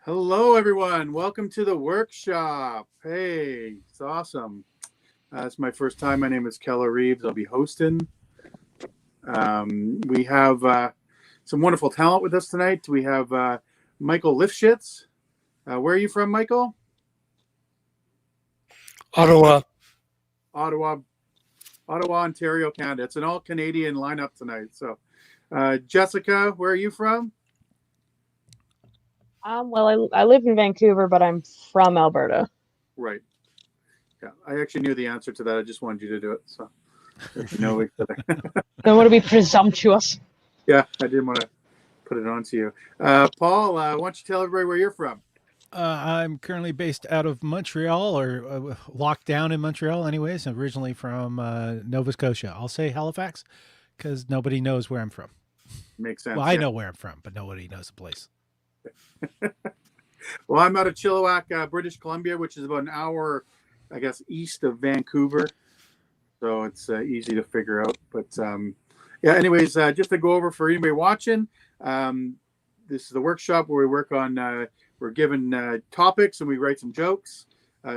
Hello, everyone. Welcome to the workshop. Hey, it's awesome. It's my first time. My name is Keller Reeves. I'll be hosting. We have some wonderful talent with us tonight. We have Micheal Lifshitz. Where are you from, Micheal? Ottawa. Ottawa, Ontario, Canada. It's an all-Canadian lineup tonight. So, Jessica, where are you from? Well, I live in Vancouver, but I'm from Alberta. Right. Yeah, I actually knew the answer to that. I just wanted you to do it. So, know each other. Don't want to be presumptuous. Yeah, I didn't want to put it on to you. Paul, why don't you tell everybody where you're from? I'm currently based out of Montreal, or locked down in Montreal anyways. I'm originally from Nova Scotia. I'll say Halifax because nobody knows where I'm from. Makes sense. Well, I know where I'm from, but nobody knows the place. Well, I'm out of Chilliwack, British Columbia, which is about an hour, I guess, east of Vancouver. So it's easy to figure out. But yeah, anyways, just to go over for anybody watching, this is the workshop where we work on, we're given topics and we write some jokes.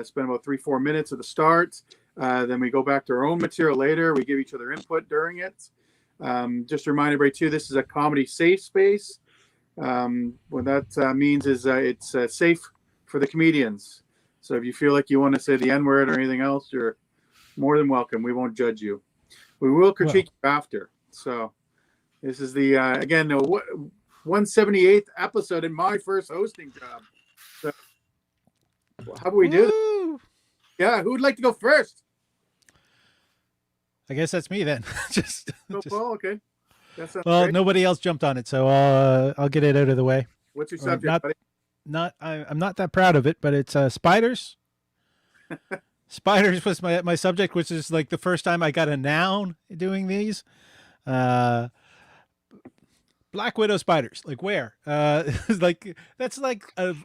Spend about 3-4 minutes at the start. Then we go back to our own material later. We give each other input during it. Just to remind everybody, too, this is a comedy safe space. What that means is it's safe for the comedians. So if you feel like you want to say the N-word or anything else, you're more than welcome. We won't judge you. We will critique you after. So this is the, again, 178th episode in my first hosting job. So how do we do this? Yeah, who would like to go first? I guess that's me then. just Paul, okay. Well, great. nobody else jumped on it, so I'll get it out of the way. What's your subject, buddy? I'm not that proud of it, but it's spiders. Spiders was my subject, which is like the first time I got a noun doing these. Black widow spiders, like where? Like that's like a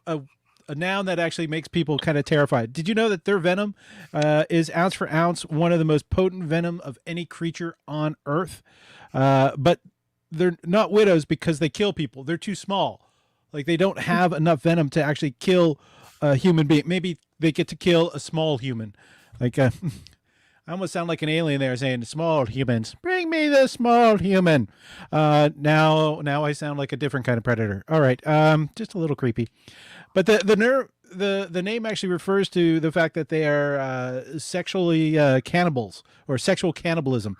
noun that actually makes people kind of terrified. Did you know that their venom is ounce for ounce one of the most potent venom of any creature on Earth? But they're not widows because they kill people. They're too small. Like they don't have enough venom to actually kill a human being. Maybe they get to kill a small human. Like I almost sound like an alien there saying, "Small humans, bring me the small human." Now I sound like a different kind of predator. All right, just a little creepy. But the name actually refers to the fact that they are sexually cannibals or sexual cannibalism.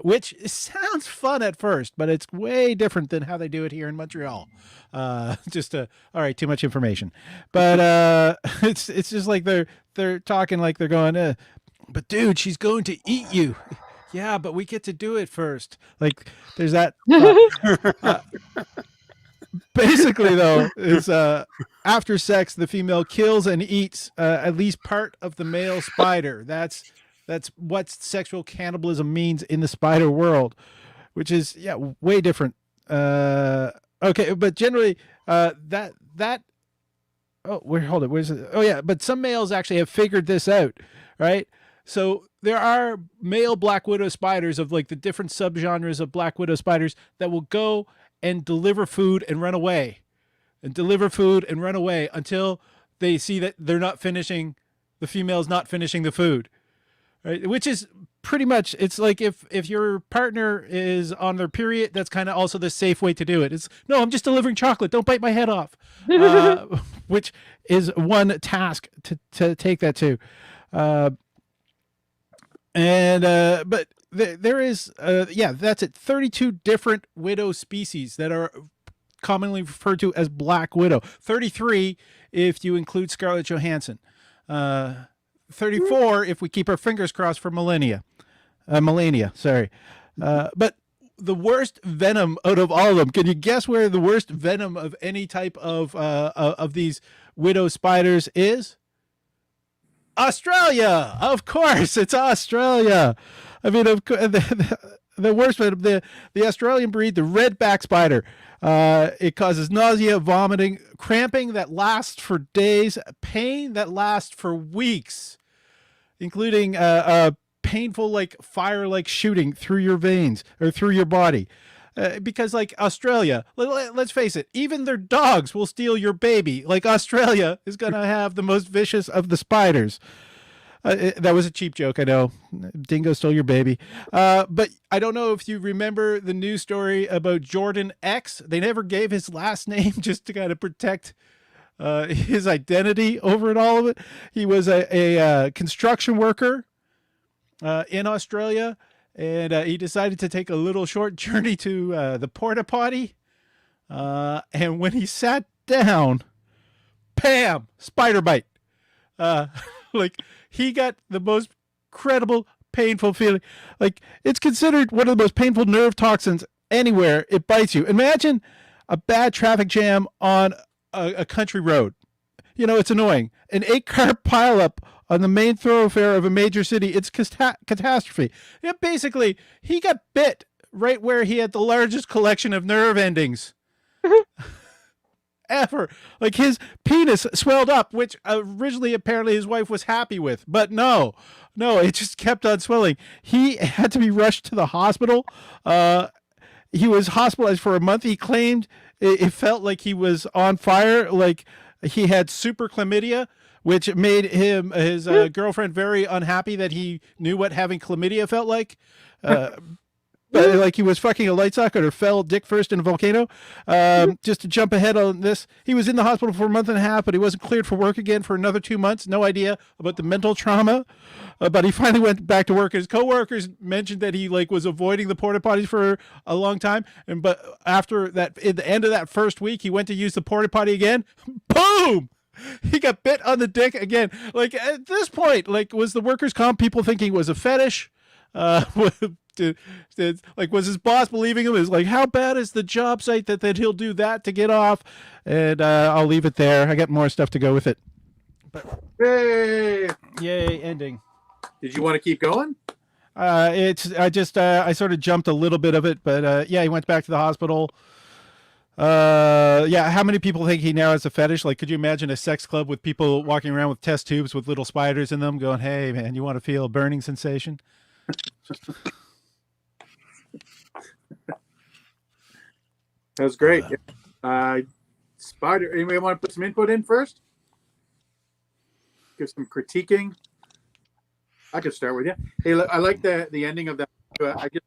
Which sounds fun at first, but it's way different than how they do it here in Montreal. All right, too much information, but it's just like they're talking like they're going, but dude, she's going to eat you. Yeah, but we get to do it first. Like there's that. Basically, though, is after sex, the female kills and eats at least part of the male spider. That's what sexual cannibalism means in the spider world, which is way different. Okay, but generally hold it. Where's it? Oh yeah, but some males actually have figured this out, right? So there are male black widow spiders of like the different subgenres of black widow spiders that will go and deliver food and run away, and deliver food and run away until they see that they're not finishing. The female's not finishing the food. Right, which is pretty much, it's like if your partner is on their period, that's kind of also the safe way to do it. It's, no, I'm just delivering chocolate. Don't bite my head off, which is one task to take that to. But there is, that's it. 32 different widow species that are commonly referred to as black widow. 33 if you include Scarlett Johansson. 34 if we keep our fingers crossed for Melania, sorry. But the worst venom out of all of them, can you guess where the worst venom of any type of these widow spiders is? Australia, of course, it's Australia. I mean, of course, the worst venom, the Australian breed, the redback spider. It causes nausea, vomiting, cramping that lasts for days, pain that lasts for weeks, including painful like fire like shooting through your veins or through your body. because like Australia, let's face it, even their dogs will steal your baby. Like Australia is going to have the most vicious of the spiders. That was a cheap joke, I know. Dingo stole your baby. But I don't know if you remember the news story about Jordan X. They never gave his last name just to kind of protect his identity over it, all of it. He was a construction worker in Australia, and he decided to take a little short journey to the porta potty. And when he sat down, bam, spider bite. Like he got the most credible, painful feeling. Like it's considered one of the most painful nerve toxins anywhere. It bites you. Imagine a bad traffic jam on a country road. You know, it's annoying. An 8-car pileup on the main thoroughfare of a major city. It's catastrophe. Yeah, basically, he got bit right where he had the largest collection of nerve endings ever. Like his penis swelled up, which originally apparently his wife was happy with, but no, it just kept on swelling. He had to be rushed to the hospital. He was hospitalized for a month. He claimed it felt like he was on fire, like he had super chlamydia, which made his girlfriend very unhappy that he knew what having chlamydia felt like. But like he was fucking a light socket or fell dick first in a volcano. Just to jump ahead on this, he was in the hospital for a month and a half, but he wasn't cleared for work again for another 2 months. No idea about the mental trauma, but he finally went back to work. His coworkers mentioned that he like was avoiding the porta potties for a long time, but after that, at the end of that first week, he went to use the porta potty again. Boom! He got bit on the dick again. Like at this point, like was the workers' comp people thinking it was a fetish? Like was his boss believing him? Is like how bad is the job site that he'll do that to get off? And I'll leave it there. I got more stuff to go with it. But Hey, yay, ending. did you want to keep going? I sort of jumped a little bit of it, but yeah, he went back to the hospital. Yeah, how many people think he now has a fetish? Like, could you imagine a sex club with people walking around with test tubes with little spiders in them going, hey man, you want to feel a burning sensation? That was great. Spider, anybody want to put some input in first? Give some critiquing. I could start with you. Hey, look, I like the ending of that. I just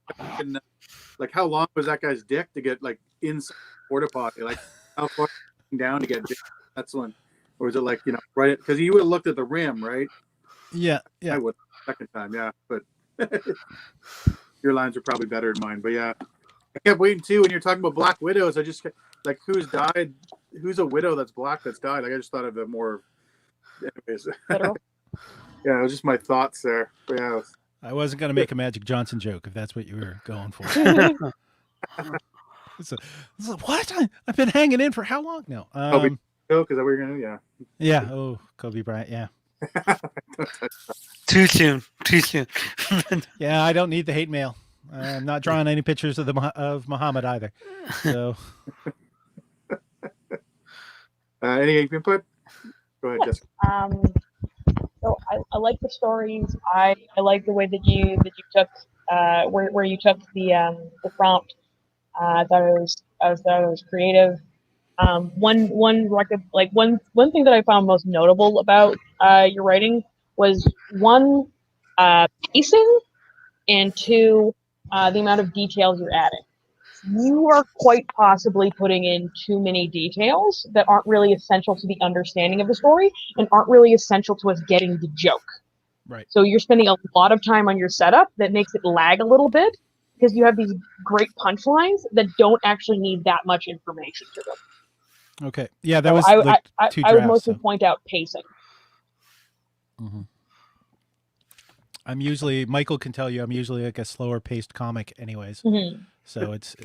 like how long was that guy's dick to get like inside the porta potty? Like how far down to get dick? Excellent. Or was it like, you know, right? Because you would have looked at the rim, right? Yeah. I would second time, yeah. But your lines are probably better than mine. But yeah, I kept waiting too when you're talking about Black Widows. I just kept, like who's died? Who's a widow that's black that's died? Like I just thought of it more. Anyways. Yeah, it was just my thoughts there. But yeah, I wasn't going to make a Magic Johnson joke if that's what you were going for. What? I've been hanging in for how long now? Kobe, because we're gonna, yeah. Yeah. Oh, Kobe Bryant. Yeah. Too soon. Yeah, I don't need the hate mail. I'm not drawing any pictures of Muhammad either. So, any input? Go ahead, Jessica. So I like the stories. I like the way that you took where you took the prompt. I thought it was creative. One record, like one thing that I found most notable about your writing was one, pacing, and two, the amount of details you're adding. You are quite possibly putting in too many details that aren't really essential to the understanding of the story and aren't really essential to us getting the joke. right. So you're spending a lot of time on your setup that makes it lag a little bit because you have these great punchlines that don't actually need that much information to them. Okay. Yeah, that So was like two I would drafts. mostly point out pacing. Mm-hmm. Michael can tell you, I'm usually like a slower paced comic anyways. Mm-hmm. So it's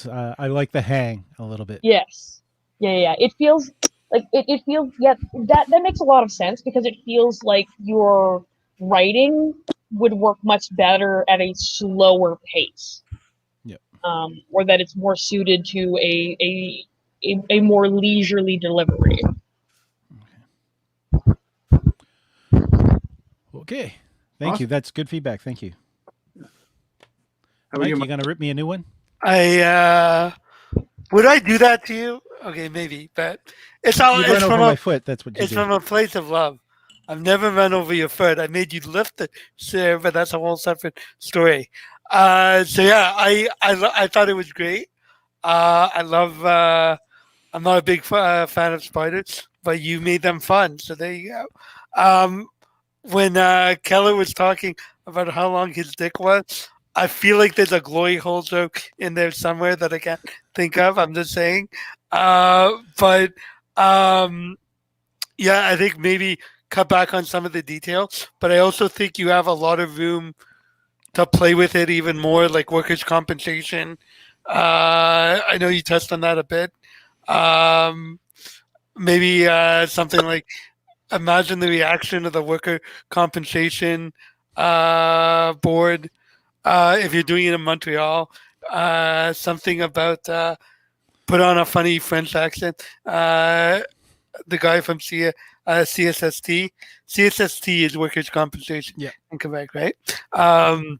I like the hang a little bit. Yes. Yeah. It feels like it feels, yeah, that makes a lot of sense because it feels like your writing would work much better at a slower pace. Yep. Or that it's more suited to a more leisurely delivery. Okay. Thank you. That's good feedback. Thank you. How Mike, are you gonna rip me a new one? Would I do that to you? Okay, maybe, but it's all You'd run it's over from my a foot. That's what you it's do. from a place of love. I've never run over your foot. I made you lift the chair, but that's a whole separate story. So yeah, I thought it was great. I love. I'm not a big fan of spiders, but you made them fun. So there you go. When Keller was talking about how long his dick was, I feel like there's a glory hole joke in there somewhere that I can't think of. I'm just saying. But yeah, I think maybe cut back on some of the details. But I also think you have a lot of room to play with it even more, like workers' compensation. I know you touched on that a bit. Um, maybe something like imagine the reaction of the worker compensation board if you're doing it in Montreal. Something about put on a funny French accent. The guy from CSST. CSST is workers' compensation Yeah. in Quebec, right? I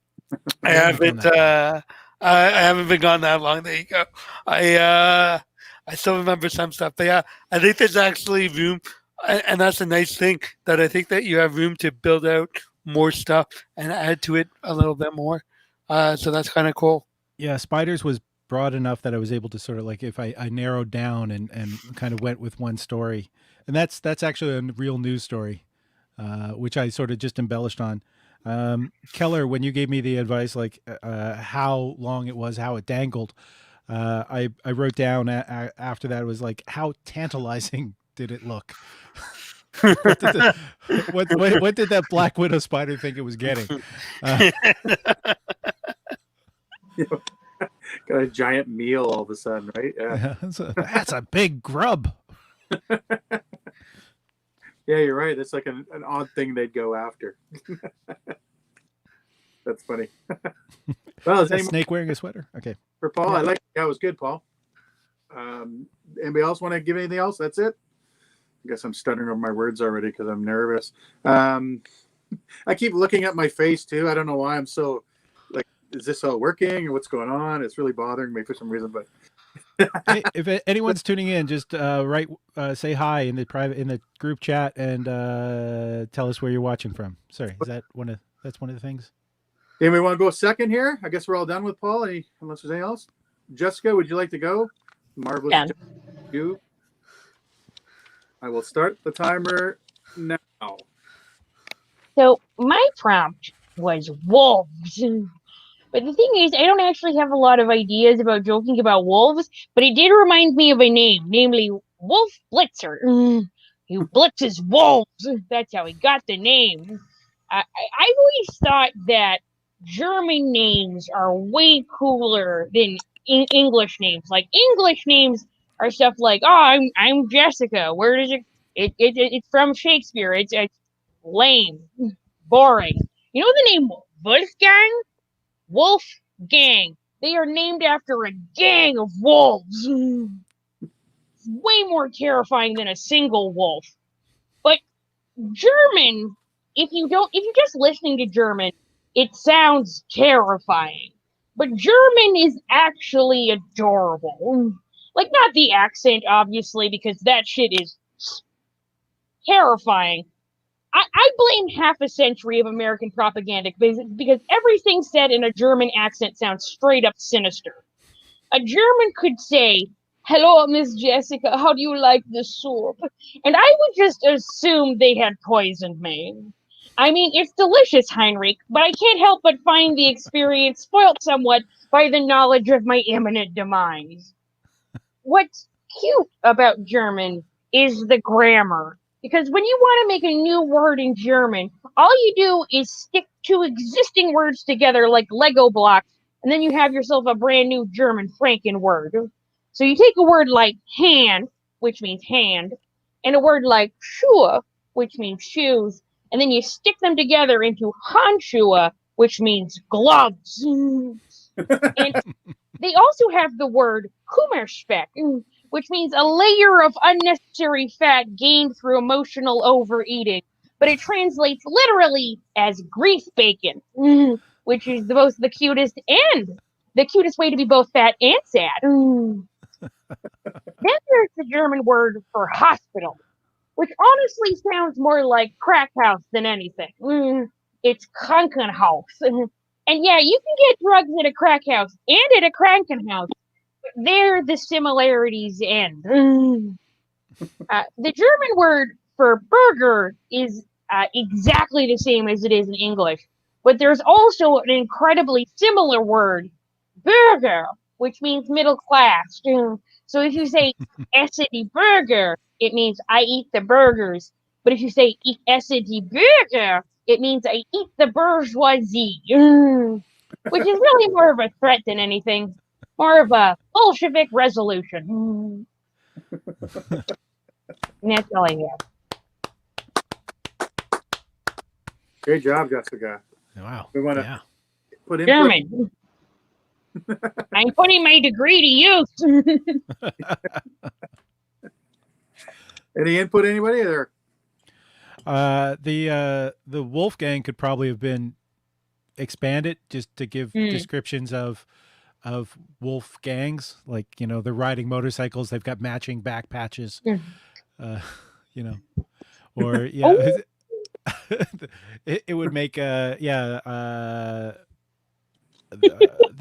haven't. I haven't been gone that long. There you go. I still remember some stuff, but yeah, I think there's actually room, and that's a nice thing that I think that you have room to build out more stuff and add to it a little bit more. So that's kind of cool. Yeah, spiders was broad enough that I was able to sort of like if I narrowed down and kind of went with one story, and that's actually a real news story, which I sort of just embellished on. Keller, when you gave me the advice, like how long it was, how it dangled, I wrote down after that, it was like how tantalizing did it look? what, did the, what did that black widow spider think it was getting? Got a giant meal all of a sudden, right? Yeah, that's a big grub. yeah, you're right. That's like an odd thing they'd go after. That's funny. Well, is a snake wearing a sweater? Okay. For Paul, I like that. Was good, Paul. Anybody else want to give anything else? That's it. I guess I'm stuttering over my words already because I'm nervous. I keep looking at my face too. I don't know why I'm so like. Is this all working or what's going on? It's really bothering me for some reason. But hey, if anyone's tuning in, just say hi in the group chat and tell us where you're watching from. Sorry, is that that's one of the things? Anybody want to go second here? I guess we're all done with Paul. Unless there's anything else. Jessica, would you like to go? Marvelous. Yeah. You. I will start the timer now. So my prompt was wolves. But the thing is, I don't actually have a lot of ideas about joking about wolves, but it did remind me of a name, namely Wolf Blitzer. He blitzes wolves. That's how he got the name. I've always thought that German names are way cooler than English names. Like English names are stuff like, "Oh, I'm Jessica." Where does it's from Shakespeare. It's lame, boring. You know the name Wolfgang? Wolfgang. They are named after a gang of wolves. Way more terrifying than a single wolf. But German, if you're just listening to German, it sounds terrifying. But German is actually adorable. Like, not the accent, obviously, because that shit is terrifying. I blame half a century of American propaganda because everything said in a German accent sounds straight up sinister. A German could say, "Hello, Miss Jessica, how do you like this soup?" And I would just assume they had poisoned me. I mean, it's delicious, Heinrich, but I can't help but find the experience spoilt somewhat by the knowledge of my imminent demise. What's cute about German is the grammar. Because when you want to make a new word in German, all you do is stick two existing words together like Lego blocks, and then you have yourself a brand new German Franken word. So you take a word like hand, which means hand, and a word like Schuhe, which means shoes, and then you stick them together into Handschuhe, which means gloves. And they also have the word Kummerspeck, which means a layer of unnecessary fat gained through emotional overeating. But it translates literally as grief bacon, which is both the cutest and the cutest way to be both fat and sad. Then there's the German word for hospital, which honestly sounds more like crack house than anything. It's Krankenhaus. And yeah, you can get drugs at a crack house and at a Krankenhaus. There the similarities end. The German word for burger is exactly the same as it is in English, but there's also an incredibly similar word, burger, which means middle class. So if you say esse die Burger, it means I eat the burgers. But if you say ich esse die Burger, it means I eat the bourgeoisie, which is really more of a threat than anything. More of a Bolshevik resolution. And that's all I have. Great job, Jessica. Wow. We want to Yeah. put in German. I'm putting my degree to use. any input, anybody there? The Wolfgang could probably have been expanded just to give descriptions of wolf gangs, like, you know, they're riding motorcycles, they've got matching back patches, you know, or it would make the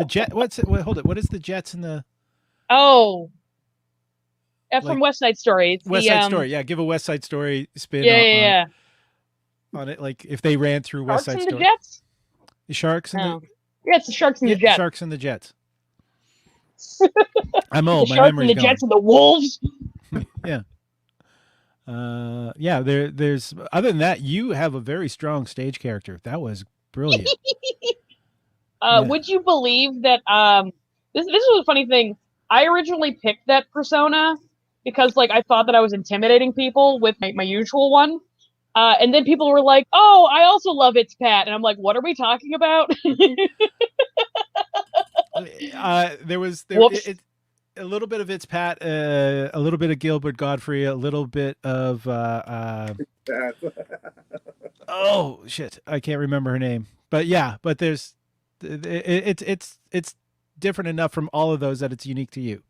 jet. Hold it. What is the Jets in the? Oh, Like- from West Side Story. It's West Side Story. Yeah, give a West Side Story spin. Yeah. On it, like if they ran through West Sharks Side and the Story. Jets. The Sharks and Oh. Yeah, it's the Sharks and the Jets. Sharks and the Jets. I'm The old. My Sharks memory's and the gone. Jets and the Wolves. Yeah. There's other than that, you have a very strong stage character. That was brilliant. Yeah. Would you believe that? This was a funny thing. I originally picked that persona because, like, I thought that I was intimidating people with my usual one. And then people were like, "Oh, I also love It's Pat," and I'm like, "What are we talking about?" There was Whoops. a little bit of It's Pat, a little bit of Gilbert Godfrey, a little bit of oh shit, I can't remember her name, but there's it's different enough from all of those that it's unique to you.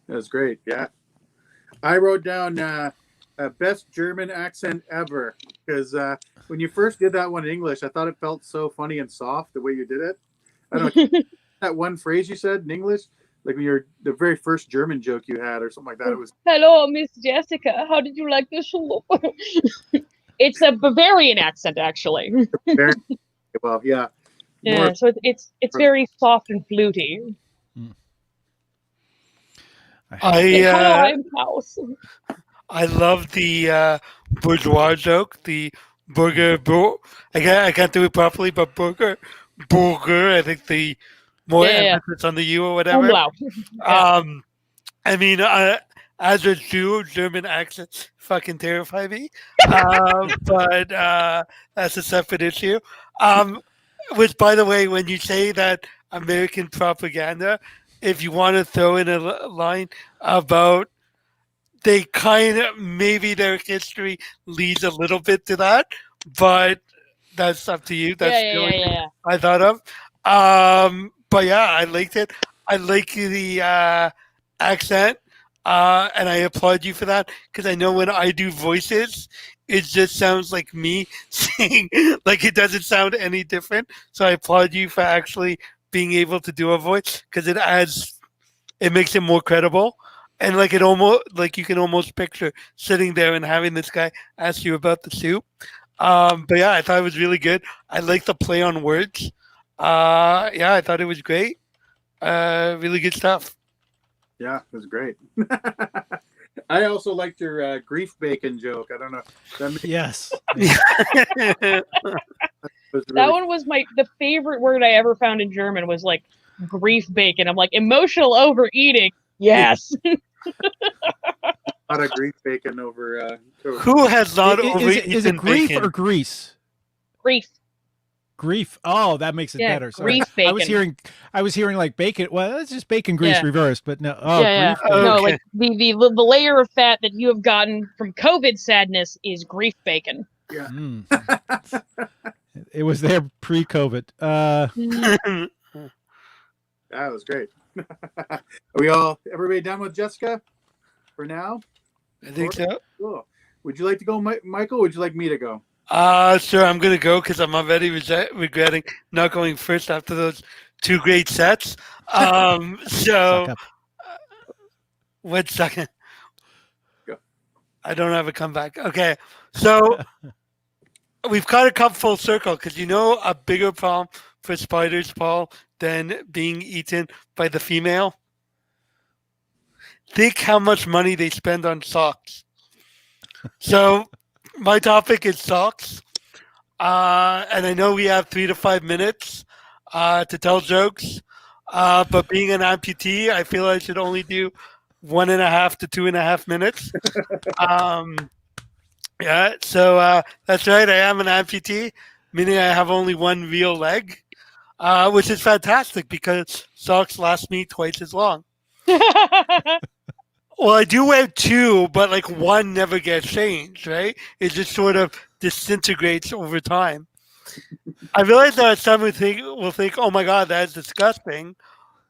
That's great. Yeah. I wrote down best German accent ever because when you first did that one in English, I thought it felt so funny and soft the way you did it. I don't know that one phrase you said in English, like when you're the very first German joke you had or something like that. It was Hello, Miss Jessica. How did you like the show? It's a Bavarian accent, actually. very well, yeah. Yeah, More- so it's very soft and fluty. Hello, I'm Klaus. I love the bourgeois joke, the burger. I can't do it properly, but burger. I think the more emphasis on the U or whatever. Umlaut. I mean, as a Jew, German accents fucking terrify me. But that's a separate issue. Which, by the way, when you say that American propaganda, if you want to throw in a line about they kind of, maybe their history leads a little bit to that, but that's up to you. That's the only thing I thought of. But yeah, I liked it. I like the accent, and I applaud you for that because I know when I do voices, it just sounds like me saying, like it doesn't sound any different. So I applaud you for actually being able to do a voice because it makes it more credible. And like you can almost picture sitting there and having this guy ask you about the soup. But yeah, I thought it was really good. I like the play on words. I thought it was great. Really good stuff. Yeah, it was great. I also liked your grief bacon joke. I don't know. Yes. That one was the favorite word I ever found in German was like grief bacon. I'm like, emotional overeating. Yes. Not a grief bacon over. Who has not overeaten is it grief bacon? or grease? Grief. Grief. Oh, that makes it better. Sorry. Grief bacon. I was hearing like bacon. Well, it's just bacon grease reversed, but no. Oh, grief bacon. No, Okay. like the layer of fat that you have gotten from COVID sadness is grief bacon. Yeah. It was there pre-COVID. Mm. That was great. Are everybody done with Jessica for now? I think so. Cool. Would you like to go, Michael? Or would you like me to go? Sure, I'm going to go because I'm already regretting not going first after those two great sets. Suck So, up. wait a second. Go. I don't have a comeback. Okay, so we've kind of come full circle because a bigger problem for spiders, Paul, than being eaten by the female? Think how much money they spend on socks. So, my topic is socks. And I know we have 3 to 5 minutes to tell jokes. But being an amputee, I feel I should only do 1.5 to 2.5 minutes. Yeah, so that's right. I am an amputee, meaning I have only one real leg, which is fantastic because socks last me twice as long. Well, I do wear two, but like one never gets changed, right? It just sort of disintegrates over time. I realize that some will think, oh my God, that's disgusting.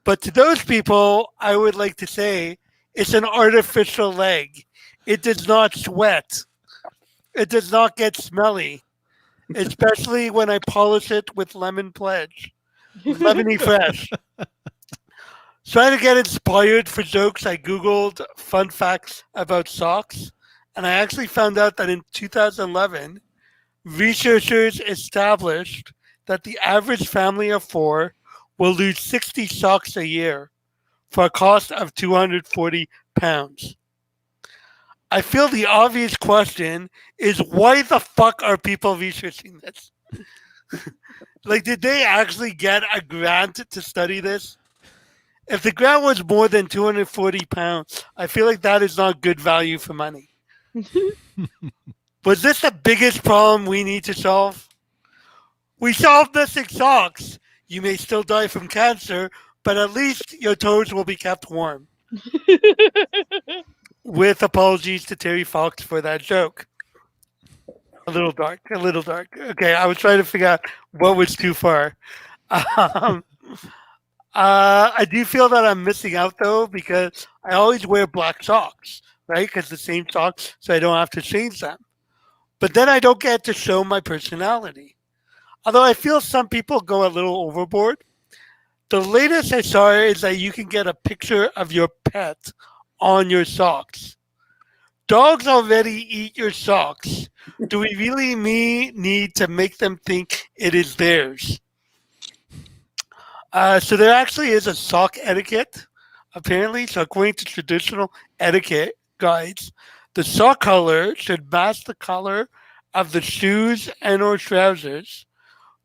But to those people, I would like to say it's an artificial leg. It does not sweat. It does not get smelly, especially when I polish it with lemon pledge. Lemony fresh. Trying to get inspired for jokes, I Googled fun facts about socks, and I actually found out that in 2011, researchers established that the average family of 4 will lose 60 socks a year for a cost of £240. I feel the obvious question is why the fuck are people researching this? Like, did they actually get a grant to study this? If the grant was more than £240, I feel like that is not good value for money. Was this the biggest problem we need to solve? We solved missing socks. You may still die from cancer, but at least your toes will be kept warm. With apologies to Terry Fox for that joke. A little dark, a little dark. Okay, I was trying to figure out what was too far. I do feel that I'm missing out though because I always wear black socks, right? Because the same socks, so I don't have to change them. But then I don't get to show my personality. Although I feel some people go a little overboard. The latest I saw is that you can get a picture of your pet on your socks. Dogs already eat your socks. Do we really need to make them think it is theirs? So there actually is a sock etiquette, apparently. So according to traditional etiquette guides, the sock color should match the color of the shoes and or trousers,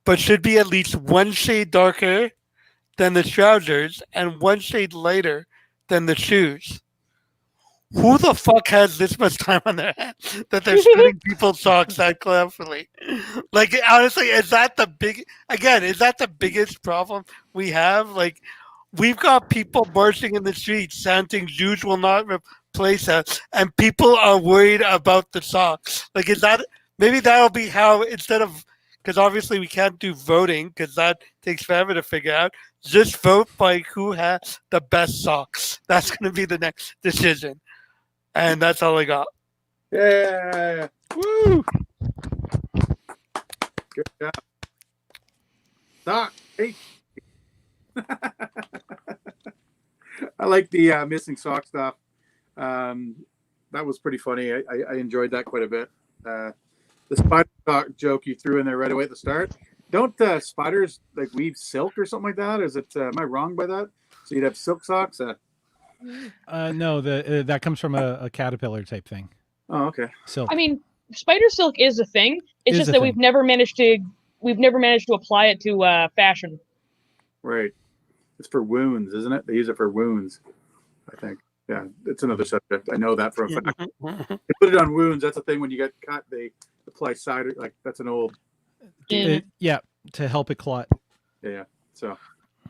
but should be at least one shade darker than the trousers and one shade lighter than the shoes. Who the fuck has this much time on their hands that they're studying people's socks that carefully? Like, honestly, is that the biggest problem we have? Like, we've got people marching in the streets chanting Jews will not replace us, and people are worried about the socks. Like, maybe that'll be how, instead of, because obviously we can't do voting because that takes forever to figure out, just vote by who has the best socks. That's going to be the next decision. And that's all I got. Yeah. Woo! Good job. Sock. Hey. I like the missing sock stuff. That was pretty funny. I enjoyed that quite a bit. The spider sock joke you threw in there right away at the start. Don't spiders like weave silk or something like that? Is it? Am I wrong by that? So you'd have silk socks? No, that comes from a caterpillar type thing. Oh, okay. Silk. I mean, spider silk is a thing. It's Is just a that thing. we've never managed to apply it to fashion. Right. It's for wounds, isn't it? They use it for wounds, I think. Yeah, it's another subject. I know that for a fact. They put it on wounds. That's a thing when you get cut. They apply cider. Like that's an old. Yeah, to help it clot. Yeah. So,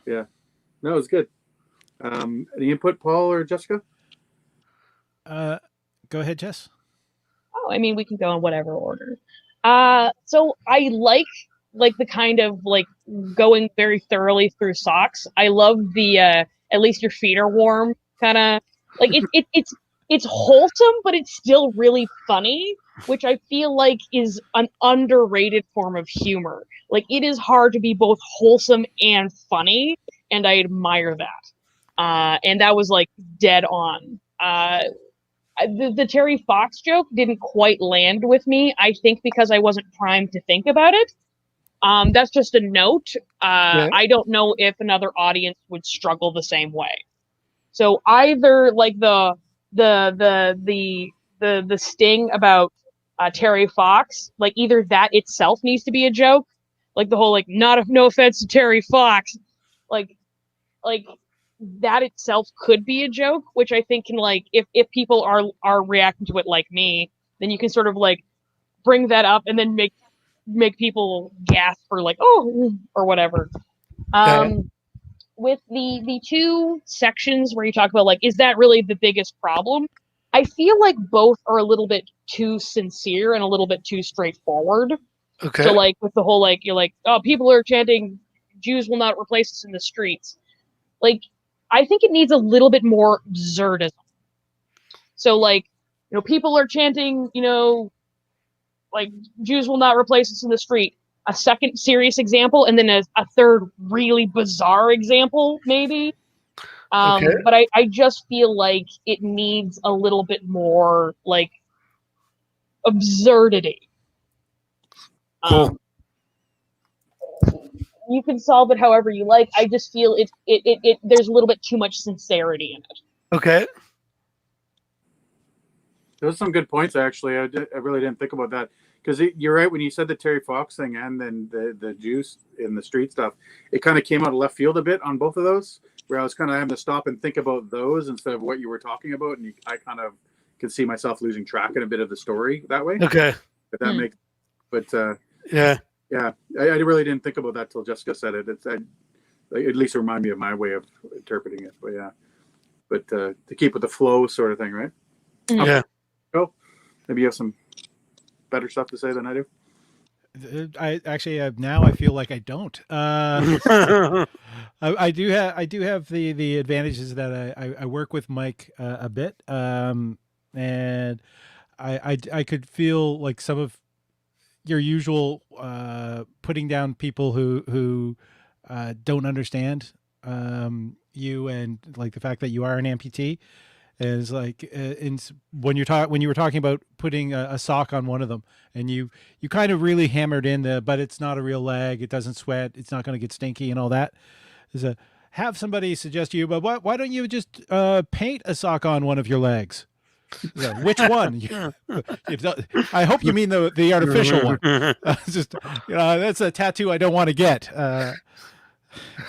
yeah. No, it's good. Any input, Paul or Jessica? Go ahead, Jess. Oh, I mean, we can go in whatever order. So I like the kind of like going very thoroughly through socks. I love the at least your feet are warm kind of like it's wholesome, but it's still really funny, which I feel like is an underrated form of humor. Like it is hard to be both wholesome and funny, and I admire that. And that was like dead on. The Terry Fox joke didn't quite land with me. I think because I wasn't primed to think about it. That's just a note. Yeah. I don't know if another audience would struggle the same way. So either like the sting about Terry Fox, like either that itself needs to be a joke, like the whole like no offense to Terry Fox, like like that itself could be a joke, which I think can like if people are reacting to it like me, then you can sort of like bring that up and then make people gasp or like oh or whatever. Yeah. With the two sections where you talk about like is that really the biggest problem? I feel like both are a little bit too sincere and a little bit too straightforward. Okay. So like with the whole like you're like oh people are chanting Jews will not replace us in the streets. Like I think it needs a little bit more absurdism. So like people are chanting like Jews will not replace us in the street. A second serious example, and then a third really bizarre example, maybe. Okay. But I just feel like it needs a little bit more like absurdity. Cool. You can solve it however you like. I just feel it there's a little bit too much sincerity in it. Okay. Those are some good points, actually. I really didn't think about that. Because you're right, when you said the Terry Fox thing and then the juice in the street stuff, it kind of came out of left field a bit on both of those, where I was kind of having to stop and think about those instead of what you were talking about. And I kind of could see myself losing track in a bit of the story that way. Okay. If that makes, but Yeah. I really didn't think about that till Jessica said it. At least remind me of my way of interpreting it. But yeah, but to keep with the flow sort of thing, right? Yeah. Oh, maybe you have some better stuff to say than I do. I actually now I feel like I don't. I do have the advantages that I work with Mike a bit, and I could feel like some of your usual putting down people who don't understand you, and like the fact that you are an amputee. And it's like when you were talking about putting a sock on one of them, and you kind of really hammered in but it's not a real leg, it doesn't sweat, it's not going to get stinky and all that. Have somebody suggest to you, but why don't you just paint a sock on one of your legs? Which one? I hope you mean the artificial one. Just that's a tattoo I don't want to get.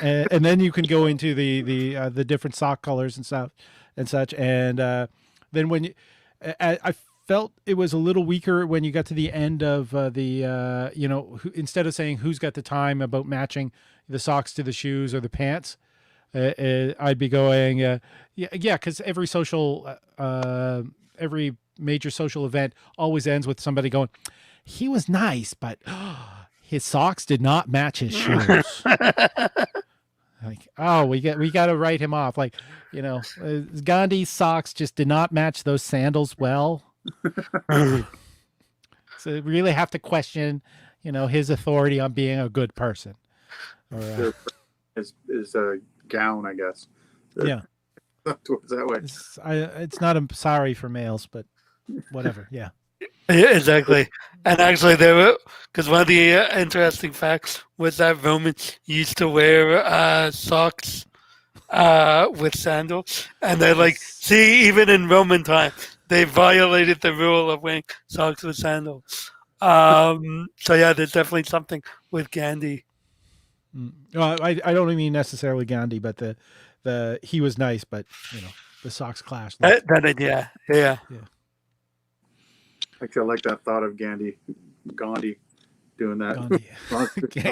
And then you can go into the different sock colors and stuff and such. And then when I felt it was a little weaker when you got to the end of instead of saying who's got the time about matching the socks to the shoes or the pants, I'd be going, because every every major social event always ends with somebody going, he was nice, but his socks did not match his shoes. Like, oh, we got to write him off. Like, Gandhi's socks just did not match those sandals well. So really have to question, his authority on being a good person. Or Is a gown, I guess. Yeah. Towards that way. It's not a sorry for males, but whatever. Yeah. Yeah, exactly. And actually, because one of the interesting facts was that Roman used to wear socks with sandals, and they're like, see, even in Roman time, they violated the rule of wearing socks with sandals. So yeah, there's definitely something with Gandhi. I don't mean necessarily Gandhi, but the he was nice, but the socks clashed. Yeah. Actually, I like that thought of Gandhi doing that.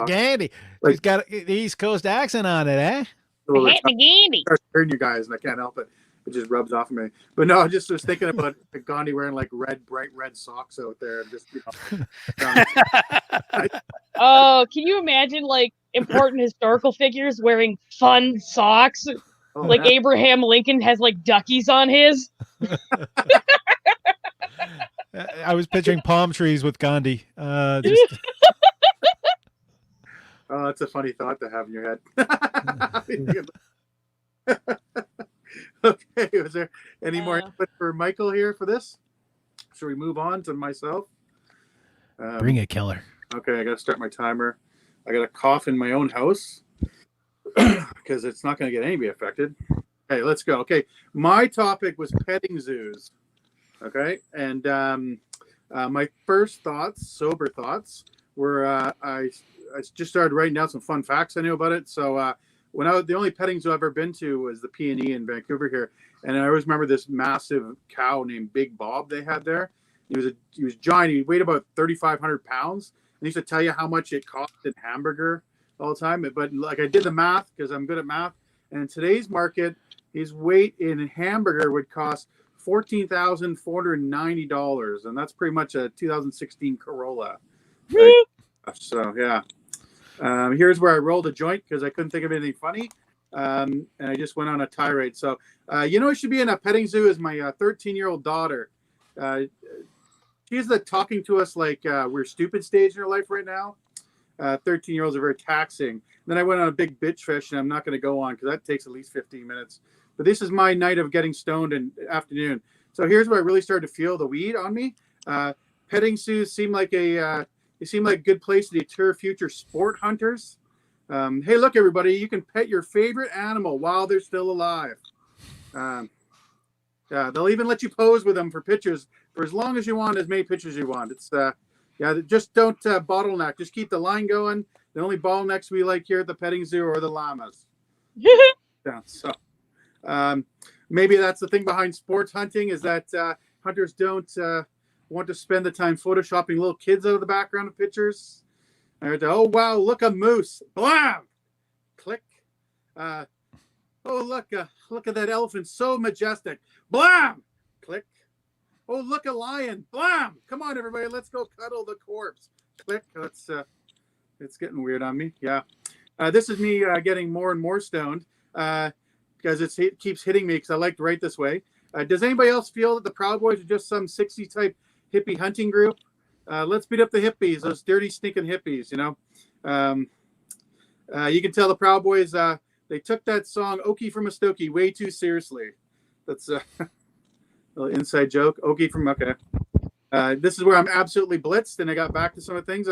Gandhi. He's got the East Coast accent on it, eh? Gandhi. I heard you guys, and I can't help it. it just rubs off of me. But no, I just was thinking about Gandhi wearing like bright red socks out there, and just Oh, can you imagine like important historical figures wearing fun socks? Like yeah. Abraham Lincoln has like duckies on his. I was picturing palm trees with Gandhi. Just Oh, that's a funny thought to have in your head. Okay, was there any more input for Michael here for this? Should we move on to myself? bring it, Keller. Okay, I got to start my timer. I got to cough in my own house because it's not going to get anybody affected. Okay, let's go. Okay, my topic was petting zoos. Okay, and my first thoughts, sober thoughts, were I just started writing down some fun facts I knew about it. So the only petting zoo I've ever been to was the P&E in Vancouver here, and I always remember this massive cow named Big Bob they had there. He was giant. He weighed about 3,500 pounds. And he used to tell you how much it cost in hamburger all the time. But like I did the math because I'm good at math, and in today's market, his weight in hamburger would cost $14,490, and that's pretty much a 2016 Corolla. Right? So yeah. Here's where I rolled a joint because I couldn't think of anything funny, and I just went on a tirade. So who should be in a petting zoo is my 13-year-old daughter. She's talking to us like we're stupid stage in her life right now. 13-year-olds are very taxing. And then I went on a big bitch fish, and I'm not going to go on because that takes at least 15 minutes. But this is my night of getting stoned in the afternoon. So here's where I really started to feel the weed on me. Petting zoos seem like a good place to deter future sport hunters. Hey, look, everybody, you can pet your favorite animal while they're still alive. They'll even let you pose with them for pictures for as long as you want, as many pictures you want. It's just don't bottleneck. Just keep the line going. The only bottlenecks we like here at the petting zoo are the llamas. So maybe that's the thing behind sports hunting is that hunters don't want to spend the time photoshopping little kids out of the background of pictures. Oh wow, look, a moose! Blam! Click. Oh look at that elephant, so majestic! Blam! Click. Oh look, a lion! Blam! Come on, everybody, let's go cuddle the corpse. Click. It's getting weird on me. Yeah. This is me getting more and more stoned because it keeps hitting me because I like to write this way. Does anybody else feel that the Proud Boys are just some 60s type hippie hunting group? Let's beat up the hippies, those dirty, stinking hippies, you can tell the Proud Boys, they took that song, Okie from Muskokie, way too seriously. That's a little inside joke. Okie from, okay. This is where I'm absolutely blitzed, and I got back to some of the things.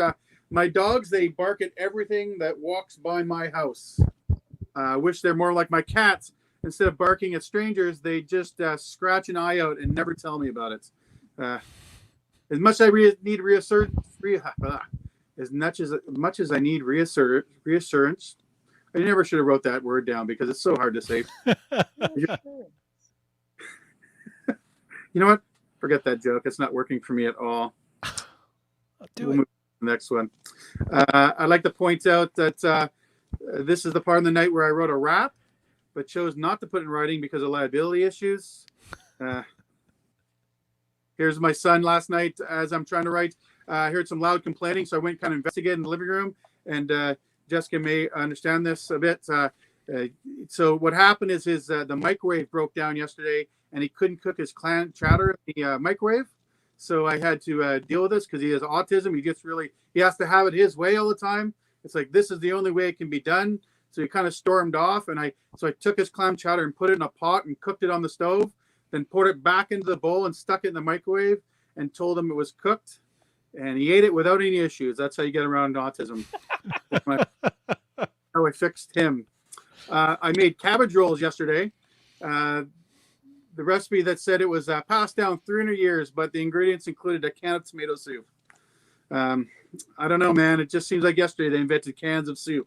My dogs, they bark at everything that walks by my house. I wish they're more like my cats. Instead of barking at strangers, they just scratch an eye out and never tell me about it. As much as I need reassurance, I need reassurance. I never should have wrote that word down because it's so hard to say. You know what? Forget that joke. It's not working for me at all. We'll move to the next one. I'd like to point out that this is the part of the night where I wrote a rap, but chose not to put in writing because of liability issues. Here's my son last night as I'm trying to write. I heard some loud complaining, so I went kind of investigate in the living room, and Jessica may understand this a bit. So what happened is the microwave broke down yesterday, and he couldn't cook his clam chowder in the microwave. So I had to deal with this because he has autism. He has to have it his way all the time. It's like, this is the only way it can be done. So he kind of stormed off, and I took his clam chowder and put it in a pot and cooked it on the stove, then poured it back into the bowl and stuck it in the microwave and told him it was cooked. And he ate it without any issues. That's how you get around autism. How I fixed him. I made cabbage rolls yesterday. The recipe that said it was passed down 300 years, but the ingredients included a can of tomato soup. I don't know, man. It just seems like yesterday they invented cans of soup.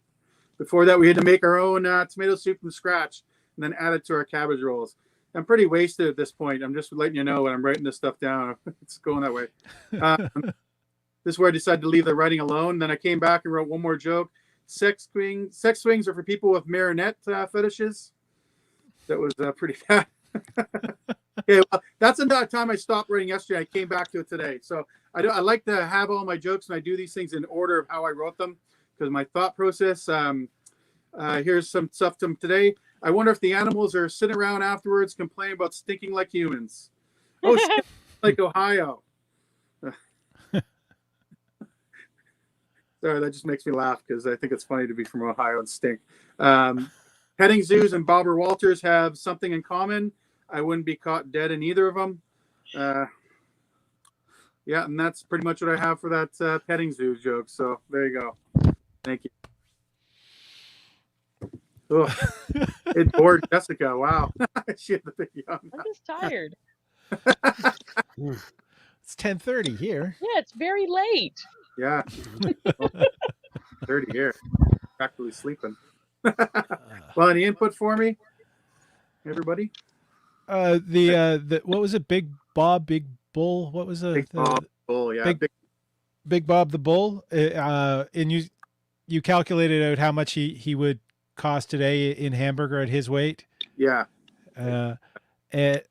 Before that, we had to make our own tomato soup from scratch and then add it to our cabbage rolls. I'm pretty wasted at this point. I'm just letting you know when I'm writing this stuff down. It's going that way. This is where I decided to leave the writing alone. Then I came back and wrote one more joke. Sex swings are for people with marionette fetishes. That was pretty bad. Okay, well, that's the time I stopped writing yesterday. I came back to it today. So I like to have all my jokes, and I do these things in order of how I wrote them because my thought process. Here's some stuff from today. I wonder if the animals are sitting around afterwards complaining about stinking like humans. Oh, shit, like Ohio. Sorry, that just makes me laugh because I think it's funny to be from Ohio and stink. Petting zoos and Barbara Walters have something in common. I wouldn't be caught dead in either of them. Yeah, and that's pretty much what I have for that petting zoo joke. So there you go. Thank you. Oh, it bored Jessica. Wow. She had the big yawn. I'm just tired. It's 10:30 here. Yeah, it's very late. Yeah. 30 here. Practically sleeping. Well, any input for me, everybody? The what was it? Big Bob, Big Bull. What was Big Bob Bull, yeah. Big Bob the Bull. And you calculated out how much he would cost today in hamburger at his weight. Yeah. And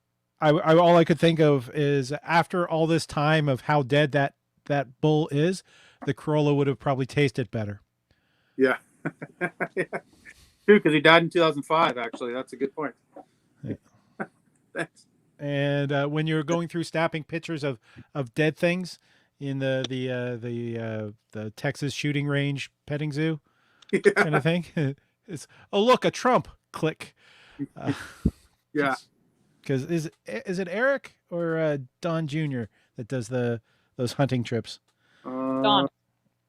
all I could think of is after all this time of how dead that bull is, the Corolla would have probably tasted better. Yeah. Yeah. True, because he died in 2005. Actually, that's a good point. Yeah. Thanks. And when you're going through snapping pictures of dead things in the Texas shooting range petting zoo kind of thing, it's look, a Trump, click. Yeah. Because is it Eric or Don Jr. that does those hunting trips? Don.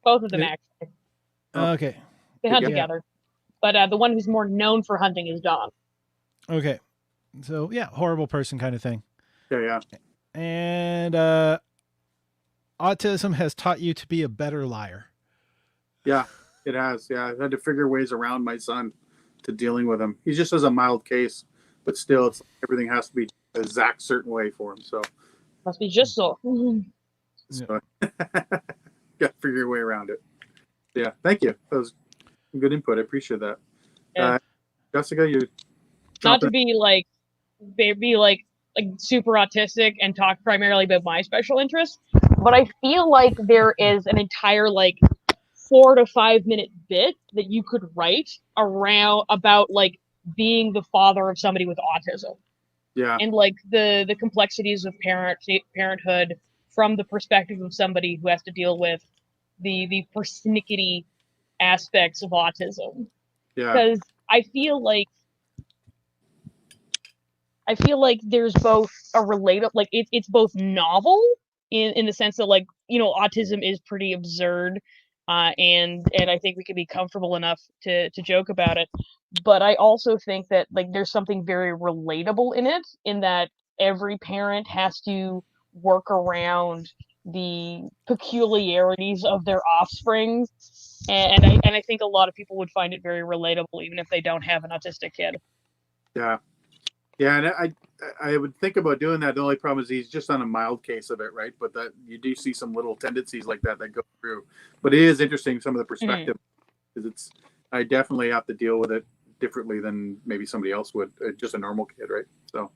Both of them actually. Okay. They hunt together. But the one who's more known for hunting is Don. Okay. So yeah, horrible person kind of thing. Yeah. And autism has taught you to be a better liar. Yeah, it has. Yeah, I've had to figure ways around my son to dealing with him. He just has a mild case, but still, it's everything has to be the exact certain way for him. So must be just so. Got to figure your way around it. Yeah, thank you. That was good input. I appreciate that. Yeah. Jessica, you not to be like super autistic and talk primarily about my special interests, but I feel like there is an entire 4 to 5 minute bit that you could write around about being the father of somebody with autism. Yeah. And the complexities of parenthood from the perspective of somebody who has to deal with the persnickety aspects of autism. Yeah. Because I feel like there's both a relatable, it's both novel in the sense that autism is pretty absurd, and I think we can be comfortable enough to joke about it. But I also think that there's something very relatable in it, in that every parent has to work around the peculiarities of their offspring, and I think a lot of people would find it very relatable, even if they don't have an autistic kid. Yeah. Yeah, and I would think about doing that. The only problem is he's just on a mild case of it, right? But that you do see some little tendencies like that go through. But it is interesting, some of the perspective, because I definitely have to deal with it differently than maybe somebody else would, just a normal kid, right? So,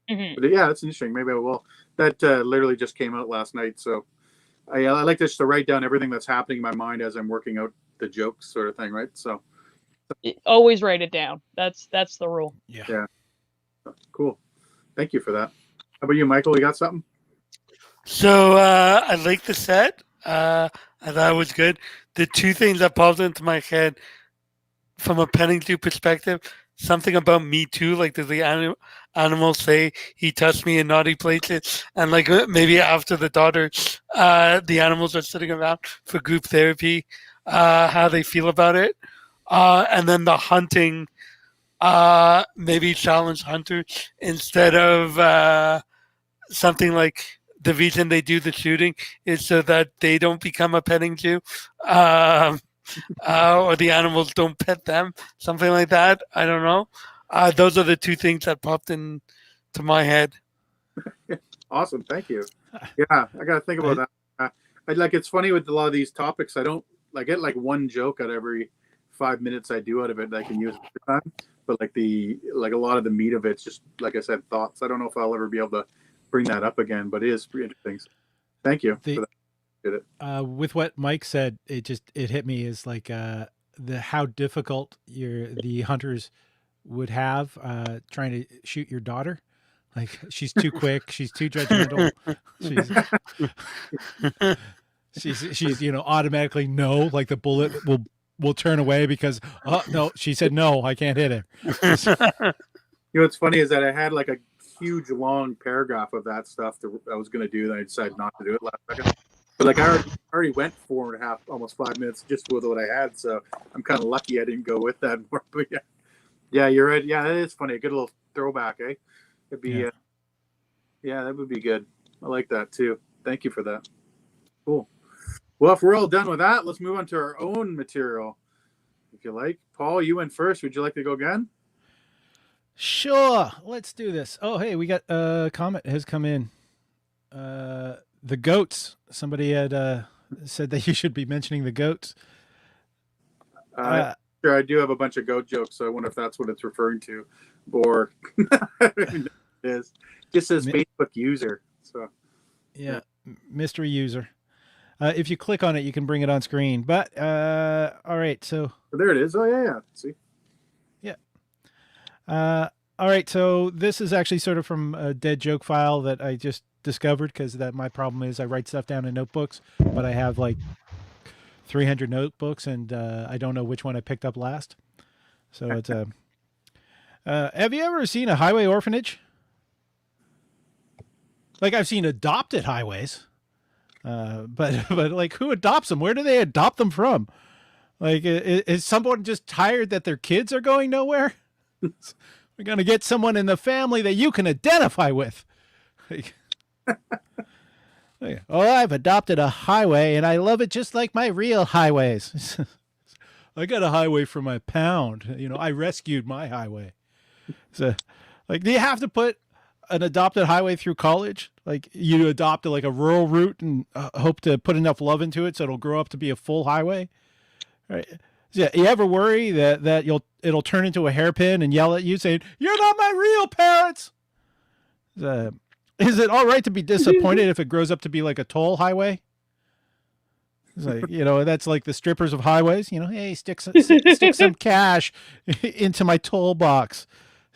but yeah, that's interesting. Maybe I will. That literally just came out last night, so I like just to write down everything that's happening in my mind as I'm working out the jokes, sort of thing, right? So always write it down. That's the rule. Yeah. Cool. Thank you for that. How about you, Michael? You got something? So I like the set. I thought it was good. The two things that popped into my head from a petting zoo perspective, something about Me Too, does the animal say he touched me in naughty places? And maybe after the daughter, the animals are sitting around for group therapy, how they feel about it. And then the hunting, maybe challenge hunter instead of something like the reason they do the shooting is so that they don't become a petting zoo, or the animals don't pet them, something like that. I don't know. Those are the two things that popped into my head. Awesome, thank you. Yeah, I got to think about that. It's funny with a lot of these topics. I get one joke out every 5 minutes I do out of it that I can use at the time. but like a lot of the meat of it's just, like I said, thoughts. I don't know if I'll ever be able to bring that up again, but it is pretty interesting. So thank you for that. Did it. With what Mike said, it hit me is like how difficult the hunters would have trying to shoot your daughter. Like, she's too quick, she's too judgmental, she's automatically no, like the bullet will turn away because no, she said no, I can't hit her. What's funny is that I had like a huge long paragraph of that stuff that I was going to do, and I decided not to do it last second. But like I already went 4.5, almost 5 minutes just with what I had, so I'm kind of lucky I didn't go with that more. But yeah, you're right. Yeah, it is funny. A good little throwback, eh? It'd be, yeah, that would be good. I like that too. Thank you for that. Cool. Well, if we're all done with that, let's move on to our own material, if you like. Paul, you went first. Would you like to go again? Sure. Let's do this. Oh, hey, we got a comment has come in. The goats. Somebody had said that you should be mentioning the goats. Sure, I do have a bunch of goat jokes, so I wonder if that's what it's referring to, or it is. Just says Facebook user. So yeah, mystery user. If you click on it, you can bring it on screen. But all right, so there it is. Oh yeah. See. Yeah. All right, so this is actually sort of from a dead joke file that I just discovered, because my problem is I write stuff down in notebooks, but I have like 300 notebooks, and I don't know which one I picked up last. So it's a. Have you ever seen a highway orphanage? Like, I've seen adopted highways, but like, who adopts them? Where do they adopt them from? Like, is someone just tired that their kids are going nowhere? We're gonna get someone in the family that you can identify with. Like, oh, I've adopted a highway, and I love it just like my real highways. I got a highway for my pound. I rescued my highway. So, like, do you have to put an adopted highway through college? Like, you adopt like a rural route and hope to put enough love into it so it'll grow up to be a full highway, right? Yeah, you ever worry that it'll turn into a hairpin and yell at you saying, "You're not my real parents"? Is it all right to be disappointed if it grows up to be like a toll highway? It's like, that's like the strippers of highways. Hey, stick some cash into my toll box,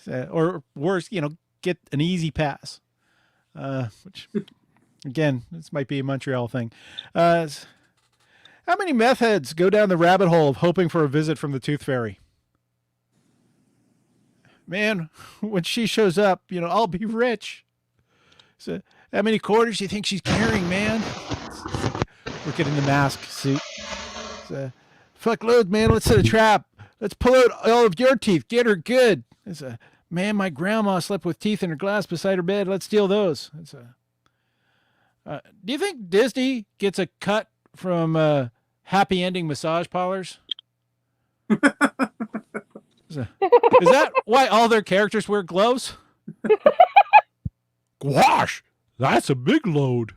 or worse, get an easy pass. Which, again, this might be a Montreal thing. How many meth heads go down the rabbit hole of hoping for a visit from the Tooth Fairy? Man, when she shows up, I'll be rich. So, how many quarters do you think she's carrying, man? Look at in the mask suit. So, fuck loads, man. Let's set a trap. Let's pull out all of your teeth. Get her good. Man, my grandma slept with teeth in her glass beside her bed. Let's steal those. Do you think Disney gets a cut from happy ending massage parlors? Is that why all their characters wear gloves? Gosh, that's a big load.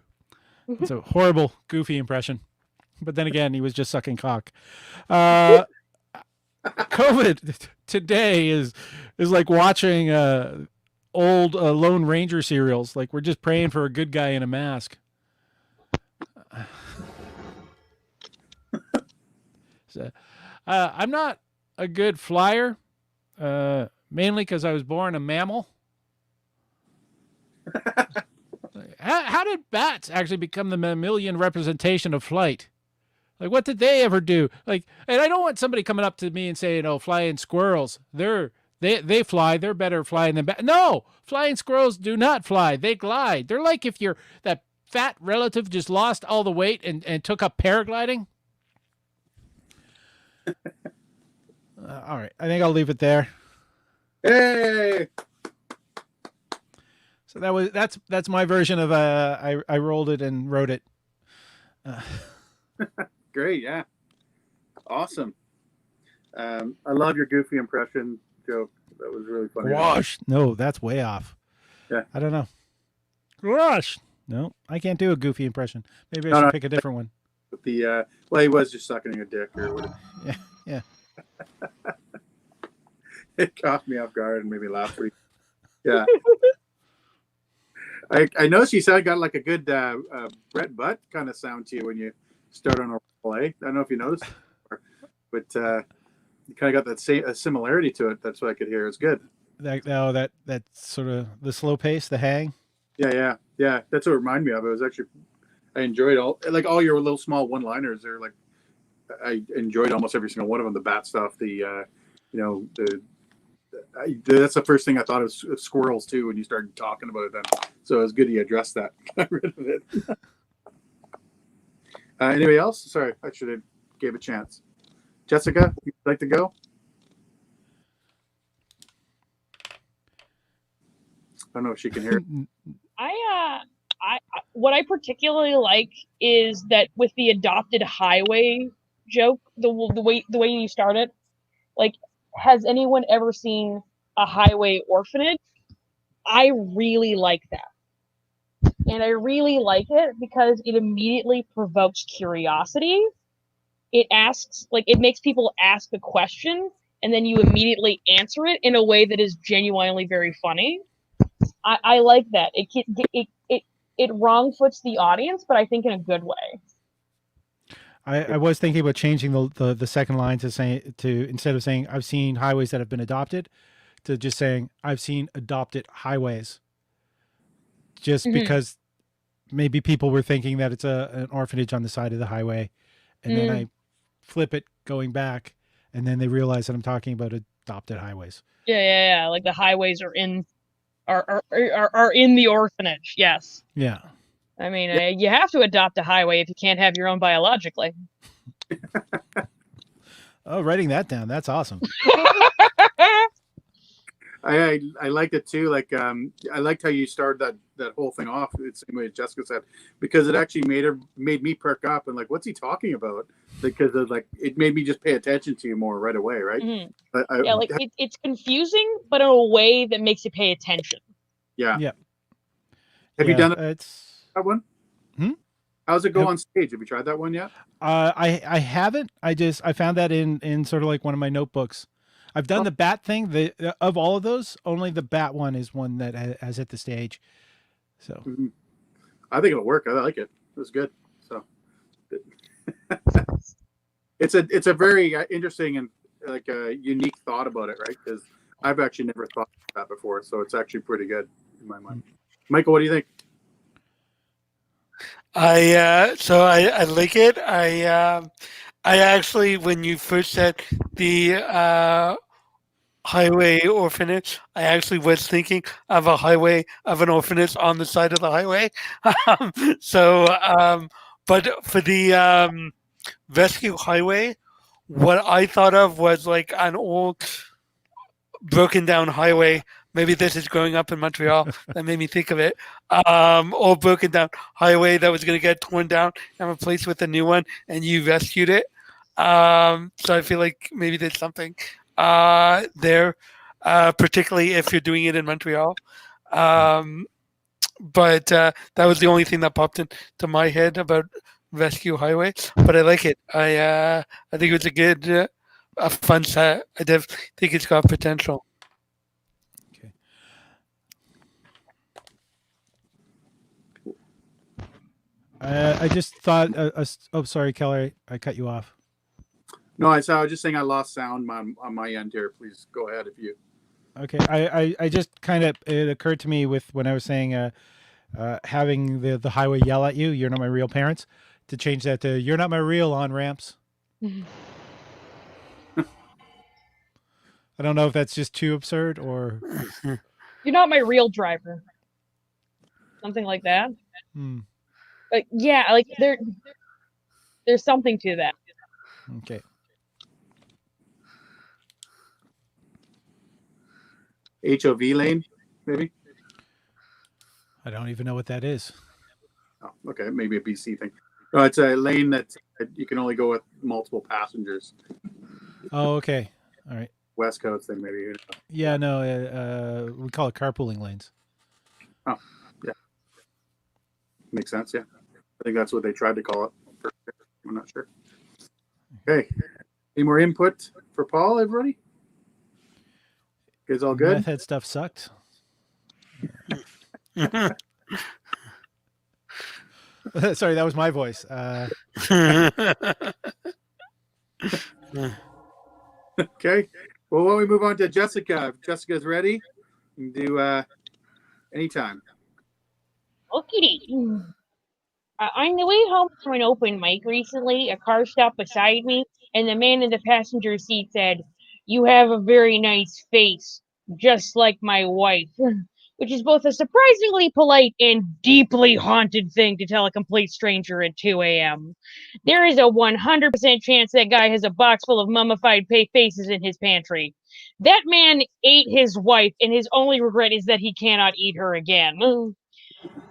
It's a horrible, goofy impression. But then again, he was just sucking cock. COVID today is like watching old Lone Ranger serials. Like, we're just praying for a good guy in a mask. So, I'm not a good flyer, mainly because I was born a mammal. How did bats actually become the mammalian representation of flight? Like, what did they ever do? Like, and I don't want somebody coming up to me and saying, "Oh, flying squirrels, they fly. They're better flying than bats." No, flying squirrels do not fly. They glide. They're like if that fat relative just lost all the weight and took up paragliding. All right, I think I'll leave it there. Hey. So that's my version of I rolled it and wrote it. Great, yeah, awesome. I love your goofy impression joke. That was really funny. Gosh, no, that's way off. Yeah, I don't know. Gosh, no, I can't do a goofy impression. Maybe I should pick a different one. With the well, he was just sucking a dick or whatever. Yeah. It caught me off guard, maybe last week. Yeah. I know she said got like a good Brett Butt kind of sound to you when you start on a play. I don't know if you noticed, but you kind of got that same a similarity to it. That's what I could hear. It's good. That sort of the slow pace, the hang. Yeah. That's what it reminded me of. It was actually I enjoyed all your little small one-liners. They're like I enjoyed almost every single one of them. The bat stuff, that's the first thing I thought of squirrels too when you started talking about it then. So it was good you addressed that. Got rid of it. Anybody else? Sorry, I should have gave a chance. Jessica, you'd like to go? I don't know if she can hear. What I particularly like is that with the adopted highway joke, the way you started, like, has anyone ever seen a highway orphanage? I really like that. And I really like it because it immediately provokes curiosity. It makes people ask a question and then you immediately answer it in a way that is genuinely very funny. I like that. It wrong foots the audience, but I think in a good way. I was thinking about changing the second line to instead of saying I've seen highways that have been adopted, to just saying I've seen adopted highways. Just because maybe people were thinking that it's an orphanage on the side of the highway, and then I flip it going back, and then they realize that I'm talking about adopted highways. Yeah. Like the highways are in the orphanage. Yes. Yeah. I mean, you have to adopt a highway if you can't have your own biologically. Oh, writing that down. That's awesome. I liked it too. Like I liked how you started that whole thing off. It's the same way Jessica said, because it actually made me perk up and like, what's he talking about? Because it made me just pay attention to you more right away, right? Mm-hmm. It's confusing, but in a way that makes you pay attention. Yeah. Have you done that one? How's it go on stage? Have you tried that one yet? I haven't. I found that in sort of like one of my notebooks. I've done the bat thing. Of all of those, only the bat one is one that has hit the stage. So I think it'll work. I like it. It was good. So it's a very interesting and like a unique thought about it, right? Because I've actually never thought of that before. So it's actually pretty good in my mind. Michael, what do you think? I like it. I actually, when you first said the highway orphanage, I actually was thinking of an orphanage on the side of the highway. But for the rescue highway, what I thought of was like an old broken down highway. Maybe this is growing up in Montreal that made me think of it. Old broken down highway that was going to get torn down and replaced with a new one, and you rescued it. So I feel like maybe there's something there, particularly if you're doing it in Montreal. But that was the only thing that popped into my head about rescue highway. But I like it. I think it's a good, a fun set. I think it's got potential. Okay. I just thought. Oh, sorry, Keller. I cut you off. No, I was just saying I lost sound on my end here. Please go ahead if you. Okay, I just kind of, it occurred to me when I was saying having the highway yell at you, "You're not my real parents," to change that to "You're not my real on ramps." I don't know if that's just too absurd or. You're not my real driver. Something like that. But yeah, like there's something to that. Okay. HOV lane, maybe? I don't even know what that is. Oh, okay, maybe a BC thing. No, it's a lane that you can only go with multiple passengers. Oh, okay. All right. West Coast thing, maybe. Yeah, no, we call it carpooling lanes. Oh, yeah. Makes sense, yeah. I think that's what they tried to call it. I'm not sure. Okay. Any more input for Paul, everybody? Is all good? Meth head stuff sucked. Sorry, that was my voice. Okay. Well, why don't we move on to Jessica? If Jessica's ready, you can do anytime. Okey. On the way home from an open mic recently, a car stopped beside me, and the man in the passenger seat said, "You have a very nice face, just like my wife," which is both a surprisingly polite and deeply haunted thing to tell a complete stranger at 2 a.m. There is a 100% chance that guy has a box full of mummified faces in his pantry. That man ate his wife, and his only regret is that he cannot eat her again.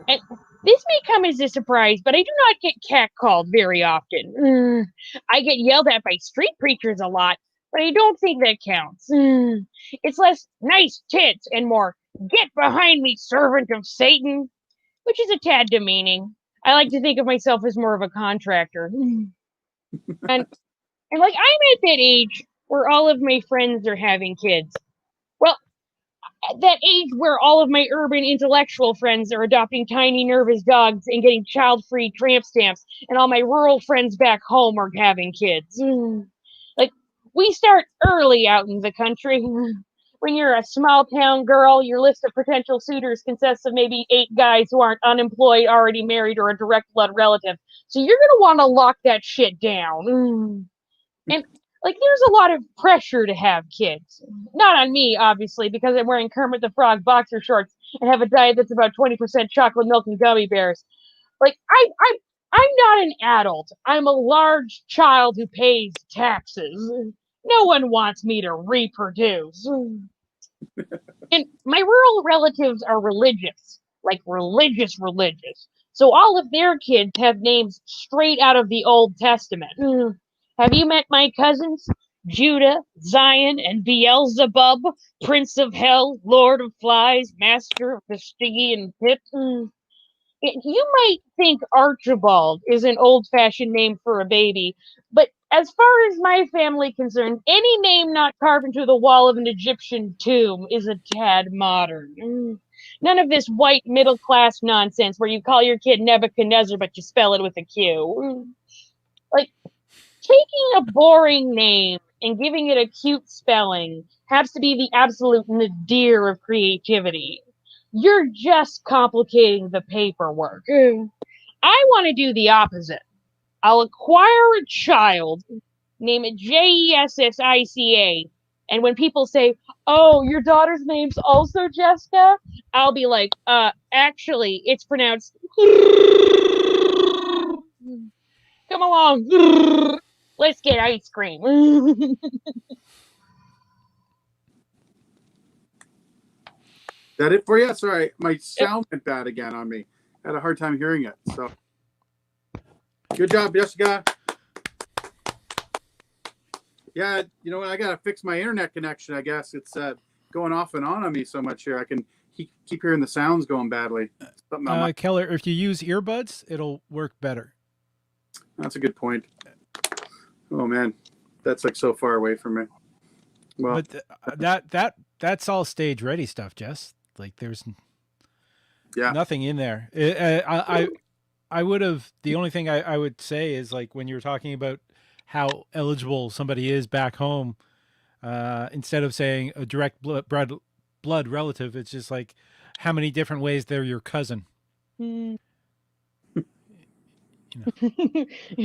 And this may come as a surprise, but I do not get catcalled very often. I get yelled at by street preachers a lot, but I don't think that counts. It's less nice tits and more get behind me, servant of Satan, which is a tad demeaning. I like to think of myself as more of a contractor. And like I'm at that age where all of my friends are having kids. Well, at that age where all of my urban intellectual friends are adopting tiny nervous dogs and getting child-free tramp stamps, and all my rural friends back home are having kids. Like, we start early out in the country. When you're a small town girl, your list of potential suitors consists of maybe 8 guys who aren't unemployed, already married, or a direct blood relative. So you're gonna want to lock that shit down. And like, there's a lot of pressure to have kids. Not on me, obviously, because I'm wearing Kermit the Frog boxer shorts and have a diet that's about 20% chocolate milk and gummy bears. Like, I'm not an adult. I'm a large child who pays taxes. No one wants me to reproduce. And my rural relatives are religious, like religious. So all of their kids have names straight out of the Old Testament. Have you met my cousins? Judah, Zion, and Beelzebub, Prince of Hell, Lord of Flies, Master of the Stygian Pit. You might think Archibald is an old-fashioned name for a baby, but as far as my family concerned, any name not carved into the wall of an Egyptian tomb is a tad modern. None of this white middle-class nonsense where you call your kid Nebuchadnezzar but you spell it with a Q. Like, taking a boring name and giving it a cute spelling has to be the absolute nadir of creativity. You're just complicating the paperwork. I want to do the opposite. I'll acquire a child, name it Jessica, and when people say, "Oh, your daughter's name's also Jessica," I'll be like, actually, it's pronounced come along. Let's get ice cream. That it for you? Sorry, my sound went bad again on me. I had a hard time hearing it. So, good job, Jessica. Yeah, you know what? I gotta fix my internet connection. I guess it's going off and on me so much here. I can keep hearing the sounds going badly. Keller, if you use earbuds, it'll work better. That's a good point. Oh man, that's like so far away from me. Well, but that's all stage ready stuff, Jess. Like there's nothing in there. I would have, the only thing I would say is like when you're talking about how eligible somebody is back home, instead of saying a direct blood relative, it's just like how many different ways they're your cousin. You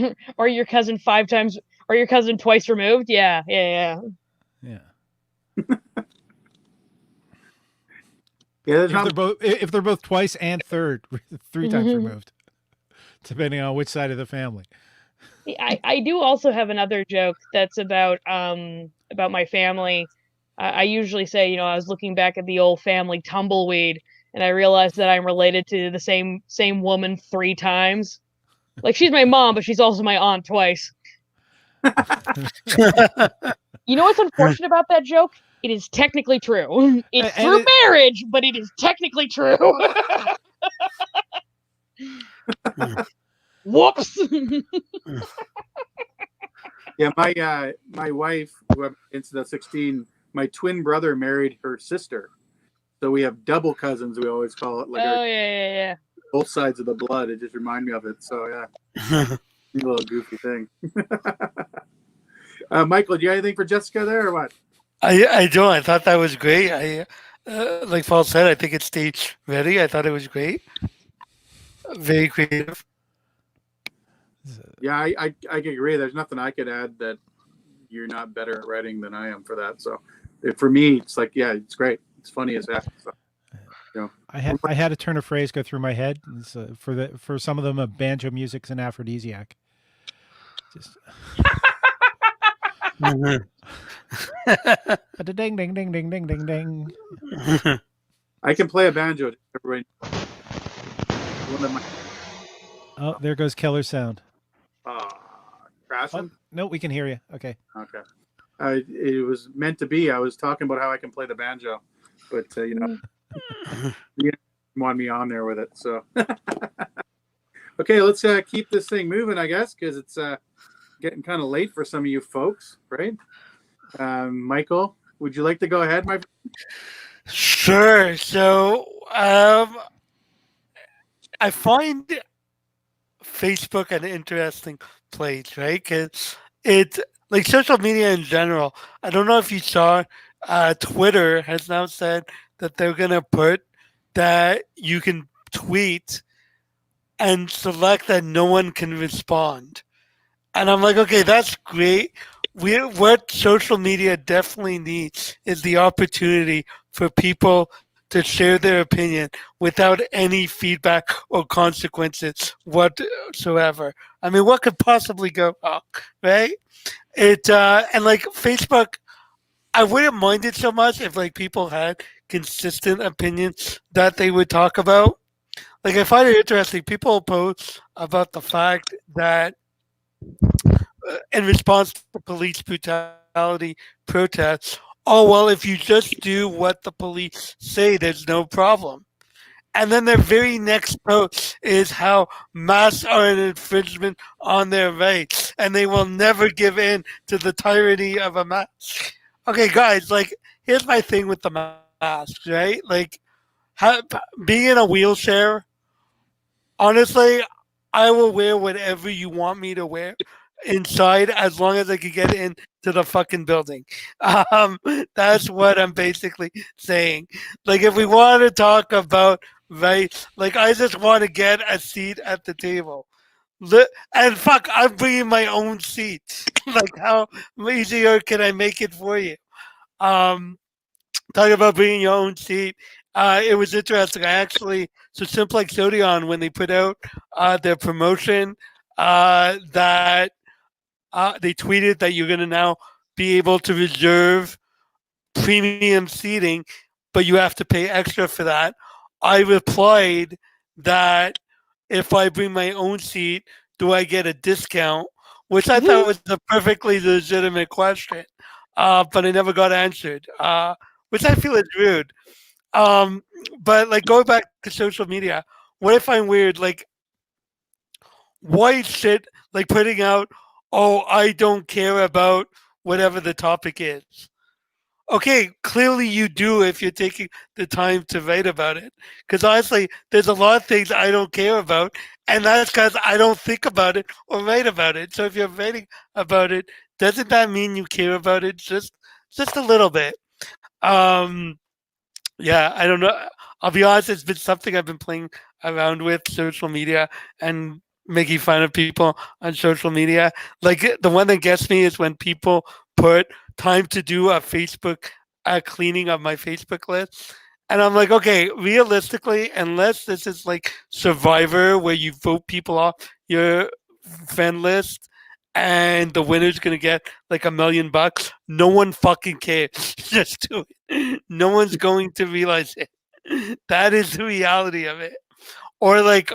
know. Or your cousin 5 times, or your cousin twice removed. Yeah. Yeah, if they're both twice and 3 times removed, depending on which side of the family. I do also have another joke that's about my family. I usually say, you know, I was looking back at the old family tumbleweed, and I realized that I'm related to the same woman 3 times. Like, she's my mom, but she's also my aunt twice. You know what's unfortunate about that joke? It is technically true. It's through marriage, but it is technically true. Whoops. Yeah, my wife, who I've been since 16, my twin brother married her sister, so we have double cousins. We always call it, like Oh our yeah. both sides of the blood. It just reminded me of it. So yeah, a little goofy thing. Michael, do you have anything for Jessica there or what? I don't. I thought that was great. Like Paul said, I think it stayed ready. I thought it was great. Very creative. Yeah, I agree. There's nothing I could add that you're not better at writing than I am for that. So for me, it's like, yeah, it's great. It's funny as heck. So, you know. I had a turn of phrase go through my head. It's, for some of them, a banjo music's an aphrodisiac. Just ding ding ding ding ding ding ding. I can play a banjo. Everybody. Oh, there goes Keller's sound. Crashing? Oh, no, we can hear you. Okay. Okay. It was meant to be. I was talking about how I can play the banjo, but you know, you didn't want me on there with it. So, okay, let's keep this thing moving, I guess, because it's getting kind of late for some of you folks, right? Michael, would you like to go ahead, my friend? Sure. So, I find Facebook an interesting place, right? Because it's like social media in general. I don't know if you saw, Twitter has now said that they're going to put that you can tweet and select that no one can respond. And I'm like, okay, that's great. What social media definitely needs is the opportunity for people to share their opinion without any feedback or consequences whatsoever. I mean, what could possibly go wrong, right? And like Facebook, I wouldn't mind it so much if like people had consistent opinions that they would talk about. Like I find it interesting. People post about the fact that in response to police brutality protests, oh, well, if you just do what the police say, there's no problem. And then their very next post is how masks are an infringement on their rights and they will never give in to the tyranny of a mask. Okay, guys, like, here's my thing with the masks, right? Like, being in a wheelchair, honestly, I will wear whatever you want me to wear inside as long as I can get into the fucking building. Um, that's what I'm basically saying. Like, if we want to talk about, right, like, I just want to get a seat at the table. And fuck, I'm bringing my own seat. Like, how easier can I make it for you? Um, Talking about bringing your own seat. It was interesting. So Simplex Odeon, when they put out their promotion, that they tweeted that you're going to now be able to reserve premium seating, but you have to pay extra for that. I replied that if I bring my own seat, do I get a discount? Which I thought was a perfectly legitimate question, but I never got answered, which I feel is rude. Um, but like going back to social media, what I find weird, like white shit, like putting out, oh, I don't care about whatever the topic is. Okay, clearly you do if you're taking the time to write about it. Because honestly, there's a lot of things I don't care about, and that's because I don't think about it or write about it. So if you're writing about it, doesn't that mean you care about it just a little bit? Um, yeah, I don't know. I'll be honest, it's been something I've been playing around with social media and making fun of people on social media. Like the one that gets me is when people put time to do a Facebook cleaning of my Facebook list. And I'm like, okay, realistically, unless this is like Survivor where you vote people off your friend list and the winner's gonna get like $1,000,000, no one fucking cares. Just do it. No one's going to realize it. That is the reality of it. Or like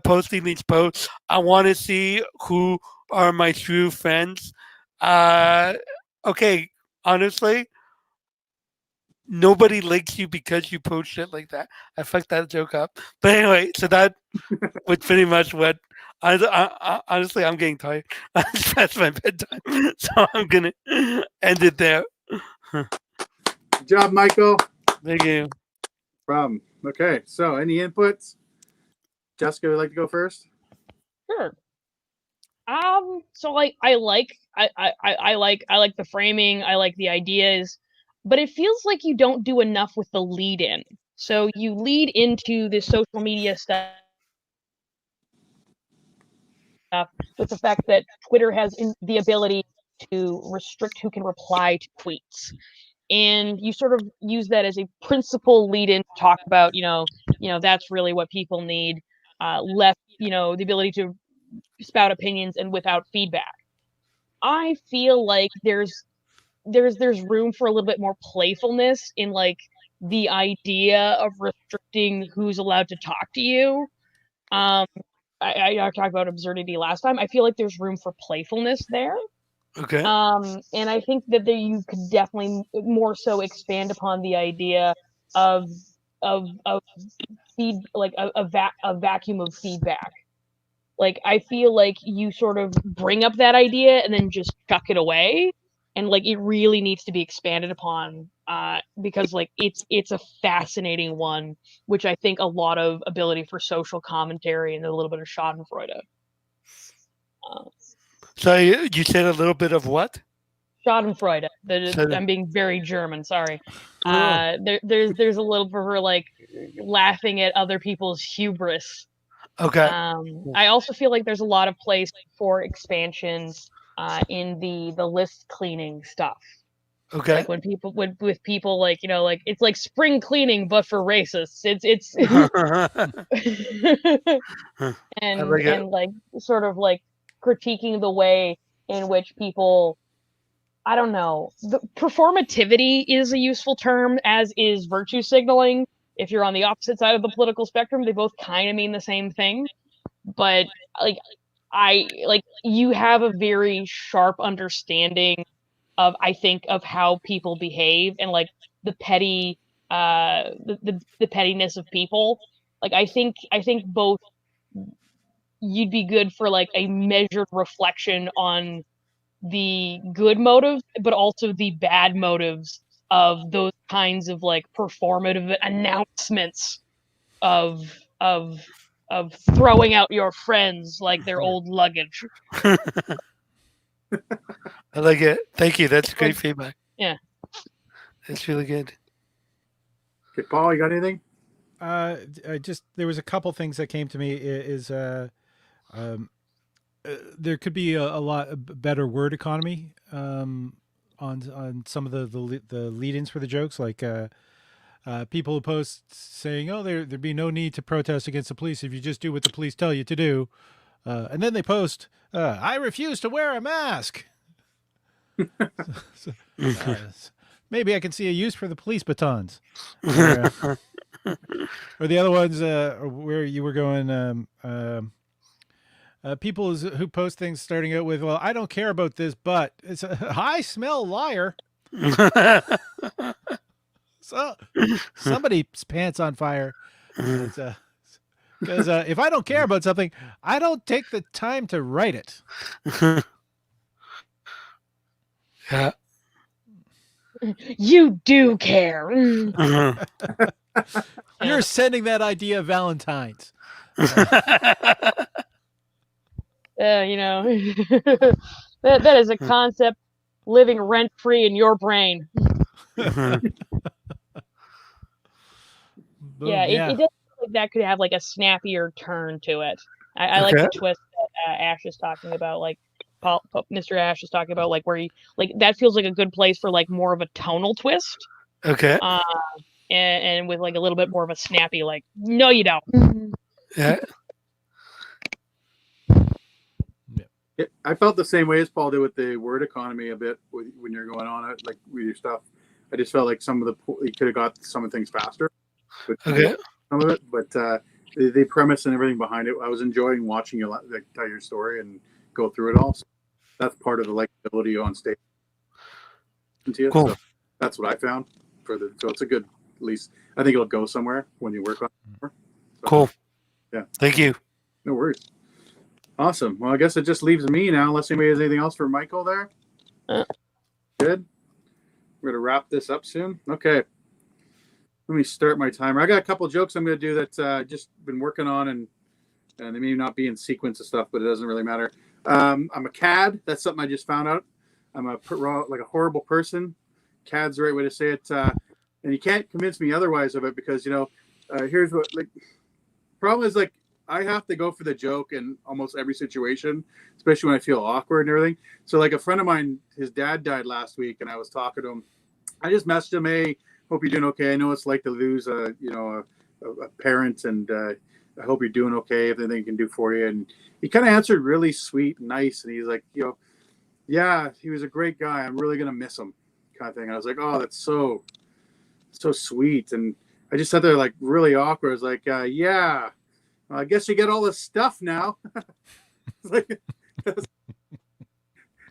posting these posts. I want to see who are my true friends. Uh, okay, honestly, nobody likes you because you post shit like that. I fucked that joke up. But anyway, so that was pretty much what. Honestly, I'm getting tired. That's my bedtime, so I'm gonna end it there. Good job, Michael. Thank you. Okay, so any inputs? Jessica, would like to go first? Sure. So I like the framing, I like the ideas, but it feels like you don't do enough with the lead in. So you lead into the social media stuff with the fact that Twitter has the ability to restrict who can reply to tweets. And you sort of use that as a principal lead in to talk about, that's really what people need. Left, the ability to spout opinions and without feedback. I feel like there's room for a little bit more playfulness in like the idea of restricting who's allowed to talk to you. I talked about absurdity last time. I feel like there's room for playfulness there. Okay. And I think that you could definitely more so expand upon the idea of feed, like a vacuum of feedback. Like I feel like you sort of bring up that idea and then just chuck it away, and like it really needs to be expanded upon because like it's a fascinating one, which I think a lot of ability for social commentary and a little bit of Schadenfreude. So you said a little bit of what? Schadenfreude. I'm being very German. Sorry. Oh. There's a little for her like laughing at other people's hubris. Okay. I also feel like there's a lot of place for expansion in the list cleaning stuff. Okay. Like when people with people like like it's like spring cleaning but for racists. It's and like sort of like critiquing the way in which people, I don't know, the performativity is a useful term, as is virtue signaling. If you're on the opposite side of the political spectrum, they both kind of mean the same thing. But you have a very sharp understanding of, I think, of how people behave and like the petty the pettiness of people. Like I think both you'd be good for like a measured reflection on the good motives, but also the bad motives of those kinds of like performative announcements of throwing out your friends like they're old luggage. I like it. Thank you. That's great feedback. Yeah. That's really good. Okay, Paul, you got anything? Just there was a couple things that came to me. There could be a lot better word economy on some of the lead-ins for the jokes, like people who post saying, "Oh, there'd be no need to protest against the police if you just do what the police tell you to do," and then they post, "I refuse to wear a mask." Maybe I can see a use for the police batons. Or the other ones where you were going, people who post things starting out with, "Well, I don't care about this, but it's a high smell liar." So somebody's pants on fire. Because if I don't care about something, I don't take the time to write it. Yeah. You do care. You're sending that idea Valentine's. That is a concept living rent free in your brain. Yeah, it does feel like that could have like a snappier turn to it. I like the twist that Ash is talking about, like Mr. Ash is talking about, like where he like that feels like a good place for like more of a tonal twist. Okay. And with like a little bit more of a snappy, like, no, you don't. Yeah. I felt the same way as Paul did with the word economy a bit when you're going on it, like with your stuff. I just felt like you could have got some of the things faster. Okay. Some of it, but the premise and everything behind it, I was enjoying watching you like tell your story and go through it all. So that's part of the likability on stage. Cool. So that's what I found so it's a good, at least I think it'll go somewhere when you work on it more. So, cool. Yeah. Thank you. No worries. Awesome. Well, I guess it just leaves me now, unless anybody has anything else for Michael there. Good. We're gonna wrap this up soon. Okay. Let me start my timer. I got a couple jokes I'm gonna do that just been working on, and they may not be in sequence of stuff, but it doesn't really matter. I'm a cad. That's something I just found out. I'm like a horrible person. Cad's the right way to say it. And you can't convince me otherwise of it because here's what problem is I have to go for the joke in almost every situation, especially when I feel awkward and everything. So like a friend of mine, his dad died last week, and I was talking to him. I just messaged him, "Hey, hope you're doing okay. I know it's like to lose a parent, and I hope you're doing okay. If anything I can do for you." And he kind of answered really sweet and nice, and he's like, yeah, he was a great guy. I'm really gonna miss him, kind of thing. And I was like, oh, that's so sweet. And I just sat there like really awkward. I was like, yeah, well, I guess you get all this stuff now. Then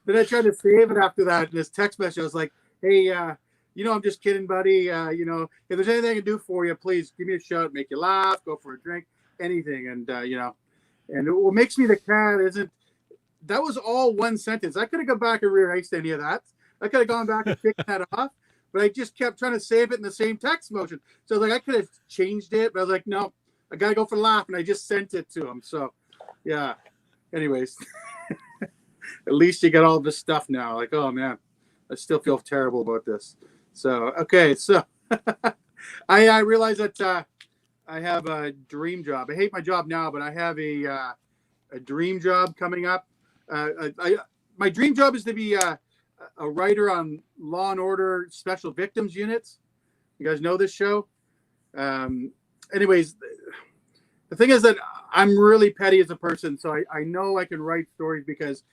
I tried to save it after that. In this text message, I was like, hey, I'm just kidding, buddy. If there's anything I can do for you, please give me a shout, make you laugh, go for a drink, anything. And, and what makes me the cat isn't, that was all one sentence. I could have gone back and reerased any of that. I could have gone back and picked that off, but I just kept trying to save it in the same text motion. So I was like, I could have changed it, but I was like, no, I got to go for the laugh. And I just sent it to him. So yeah, anyways, at least you got all this stuff now. Like, oh man, I still feel terrible about this. So, okay. So I realized that I have a dream job. I hate my job now, but I have a dream job coming up. My dream job is to be a writer on Law and Order Special Victims Units. You guys know this show? Anyways, the thing is that I'm really petty as a person, so I know I can write stories because,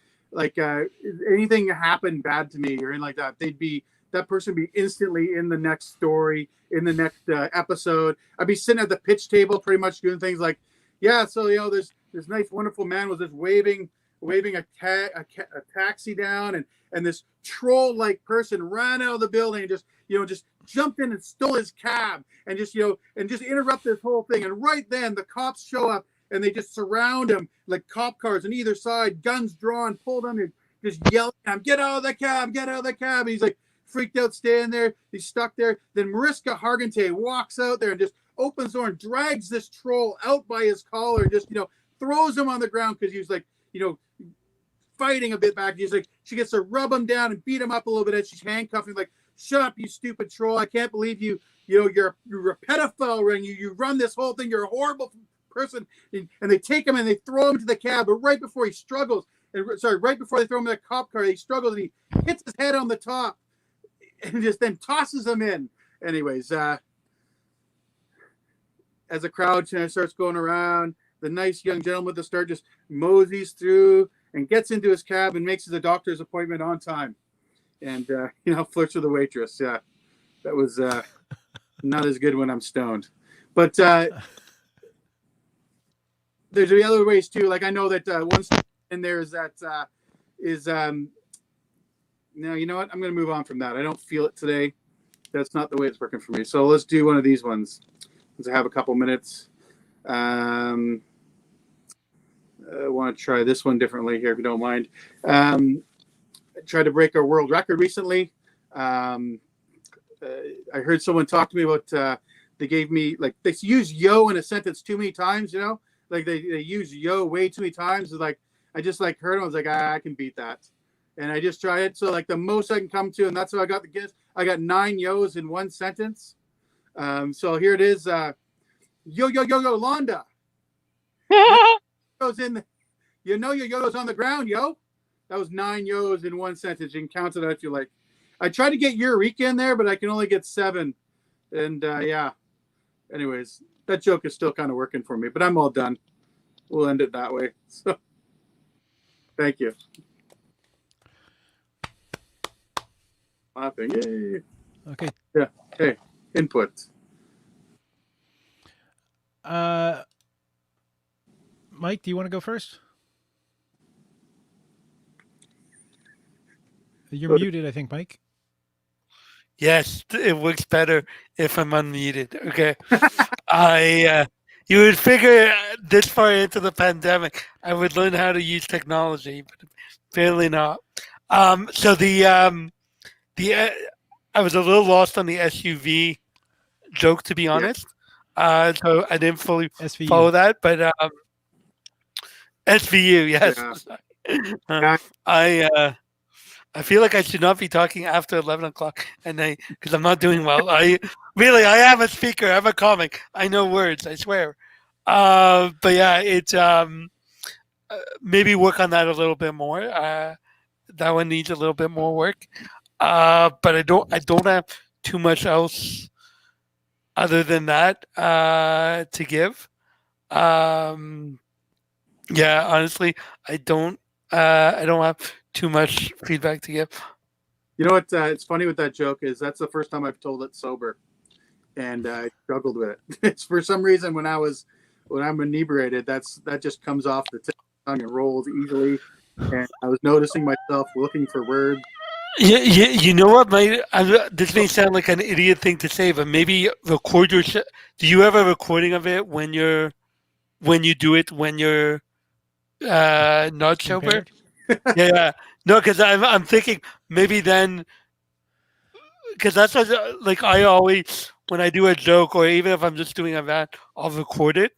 anything happened bad to me or anything like that, that person would be instantly in the next story, in the next episode. I'd be sitting at the pitch table, pretty much doing things like, yeah, so this nice, wonderful man was just waving a taxi down, and this troll-like person ran out of the building and just jumped in and stole his cab and just interrupt this whole thing. And right then the cops show up and they just surround him like cop cars on either side, guns drawn, pulled him, and just yelling at him, get out of the cab, get out of the cab. And he's like freaked out, staying there. He's stuck there. Then Mariska Hargitay walks out there and just opens the door and drags this troll out by his collar and just, throws him on the ground because he was like, fighting a bit back. He's like, she gets to rub him down and beat him up a little bit as she's handcuffing, like, shut up, you stupid troll. I can't believe you're a pedophile and you run this whole thing. You're a horrible person. And they take him and they throw him to the cab. But right before he struggles, right before they throw him in the cop car, he struggles and he hits his head on the top and just then tosses him in. Anyways, as the crowd starts going around, the nice young gentleman with the start just moseys through and gets into his cab and makes his doctor's appointment on time. And, flirts with the waitress. Yeah, that was not as good when I'm stoned. But there's the other ways too. Like I know that one in there is that now, you know what? I'm going to move on from that. I don't feel it today. That's not the way it's working for me. So let's do one of these ones. Let's have a couple minutes. I want to try this one differently here, if you don't mind. I tried to break our world record recently. I heard someone talk to me about, they gave me, they use yo in a sentence too many times, they use yo way too many times. Like, I just heard them. I was like, I can beat that. And I just tried it. So the most I can come to, and that's how I got the gift. I got 9 yos in one sentence. So here it is. Yo, Londa. Goes in, your yo's on the ground, yo. That was 9 yos in one sentence. You can count it out if you like. I tried to get Eureka in there, but I can only get 7. And yeah. Anyways, that joke is still kind of working for me, but I'm all done. We'll end it that way. So, thank you. Laughing. Yay. Okay. Yeah. Hey, input. Mike, do you want to go first? You're muted, I think, Mike. Yes, it works better if I'm unmuted. Okay. You would figure this far into the pandemic, I would learn how to use technology, but apparently not. So I was a little lost on the SUV joke, to be honest. So I didn't fully follow SVU. that, but SVU, yes. Yeah. Uh, I feel like I should not be talking after 11 o'clock at night because I'm not doing well. I am a speaker. I'm a comic. I know words. I swear. But yeah, it's maybe work on that a little bit more. That one needs a little bit more work. But I don't have too much else other than that to give. Yeah, honestly, I don't have too much feedback to give. You know what? It's funny with that joke is that's the first time I've told it sober, and I struggled with it. It's for some reason when I'm inebriated, that just comes off the tip of the tongue and rolls easily. And I was noticing myself looking for words. You know what? This may sound like an idiot thing to say, but maybe record your. Do you have a recording of it when you do it when you're not sober? Impaired? Yeah. No, because I'm thinking maybe then, because that's what, like I always when I do a joke or even if I'm just doing a rant, I'll record it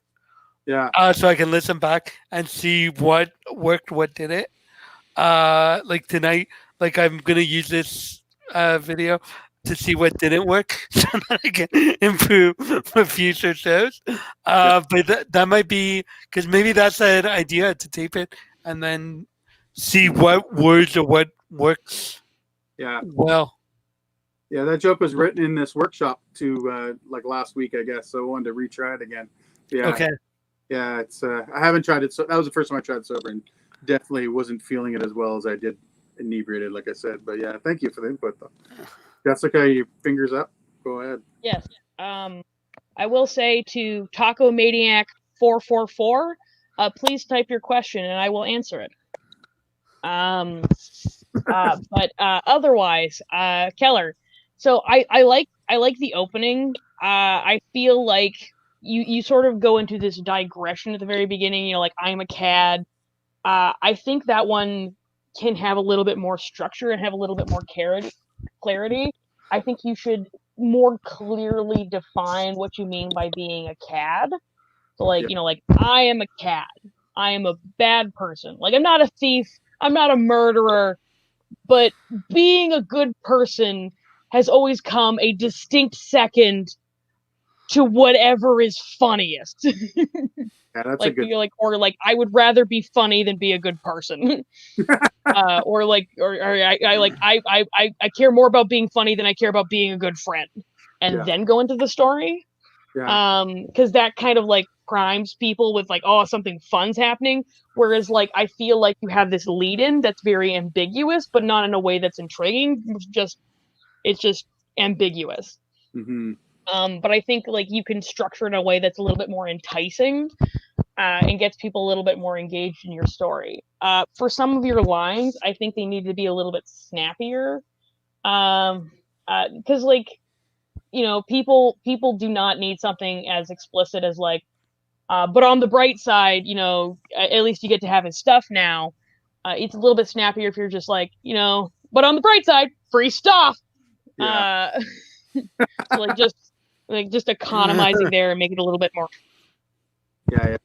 Yeah. so I can listen back and see what worked, what didn't. Like tonight, like I'm gonna use this video to see what didn't work so that I can improve for future shows. But that might be because maybe that's an idea to tape it and then see what words or what works Yeah. well. Yeah. That joke was written in this workshop like last week, I guess. So I wanted to retry it again. Yeah. Okay. Yeah. It's I haven't tried it. So that was the first time I tried it sober, and definitely wasn't feeling it as well as I did inebriated, like I said. But yeah, thank you for the input, though. Jessica, your fingers up. Go ahead. Yes. I will say to Taco Maniac 444, please type your question and I will answer it. But otherwise, Keller. So I like the opening. I feel like you sort of go into this digression at the very beginning. You know, like I'm a cad. I think that one can have a little bit more structure and have a little bit more clarity. I think you should more clearly define what you mean by being a cad. So, like, Yeah. you know, like I am a cad. I am a bad person. Like, I'm not a thief. I'm not a murderer. But being a good person has always come a distinct second to whatever is funniest. Yeah, that's like a good. you're like, or like I would rather be funny than be a good person. Or I care more about being funny than I care about being a good friend, and Yeah. then go into the story. Yeah. Because that kind of like primes people with like, oh, something fun's happening. Whereas like I feel like you have this lead in that's very ambiguous, but not in a way that's intriguing. It's just ambiguous. Mm-hmm. But I think like you can structure it in a way that's a little bit more enticing. And gets people a little bit more engaged in your story. For some of your lines, I think they need to be a little bit snappier. Because like, you know, people do not need something as explicit as like, but on the bright side, you know, at least you get to have his stuff now. It's a little bit snappier if you're just like, you know, but on the bright side, free stuff. Yeah. So just economizing there and make it a little bit more. Yeah.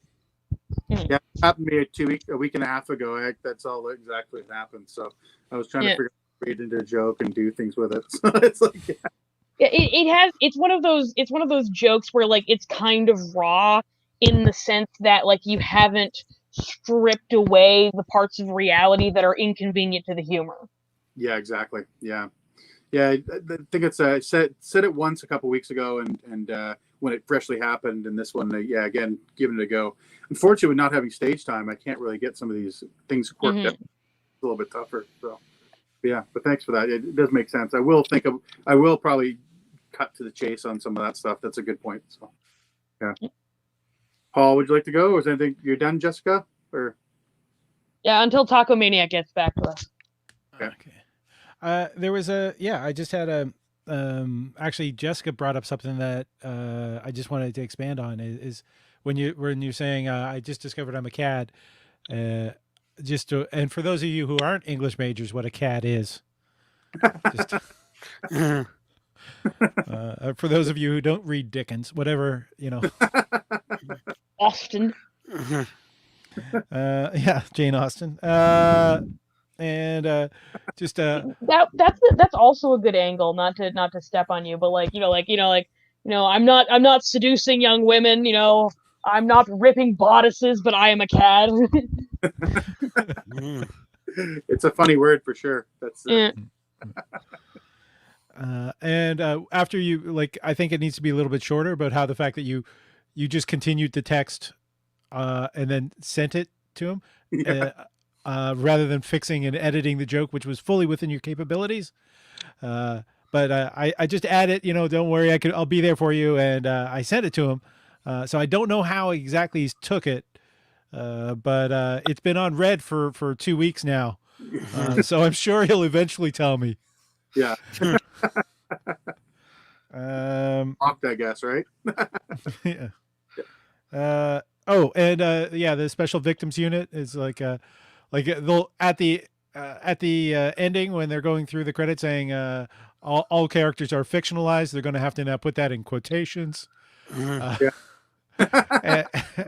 Yeah, it happened to me a week and a half ago. That's all exactly what happened. So I was trying to figure out how to read into a joke and do things with it. So it's like, it's one of those jokes where like it's kind of raw in the sense that like you haven't stripped away the parts of reality that are inconvenient to the humor. Yeah, exactly. Yeah. I think it's said it once a couple weeks ago, and when it freshly happened, and this one, again, giving it a go. Unfortunately, with not having stage time, I can't really get some of these things worked out. It's a little bit tougher. So, yeah, but thanks for that. It does make sense. I will probably cut to the chase on some of that stuff. That's a good point. So, yeah. Paul, would you like to go? Or is anything you're done, Jessica? Or yeah, until Taco Maniac gets back to us. Okay. There was I just had a actually Jessica brought up something that I just wanted to expand on is when you're saying I just discovered I'm a cad, and for those of you who aren't English majors, what a cad is. For those of you who don't read Dickens, whatever, Austin. yeah, Jane Austen. And just That's also a good angle. Not to step on you, but I'm not seducing young women. I'm not ripping bodices, but I am a cad. It's a funny word for sure. That's Yeah. and after you, like, I think it needs to be a little bit shorter about how the fact that you just continued the text and then sent it to him yeah. rather than fixing and editing the joke, which was fully within your capabilities. But I just added, don't worry, I'll be there for you, and I sent it to him. So I don't know how exactly he took it, but it's been on red for 2 weeks now. So I'm sure he'll eventually tell me. Yeah. Mocked, I guess, right? Yeah. The special victims unit is like they'll at the ending when they're going through the credits saying all characters are fictionalized. They're going to have to now put that in quotations.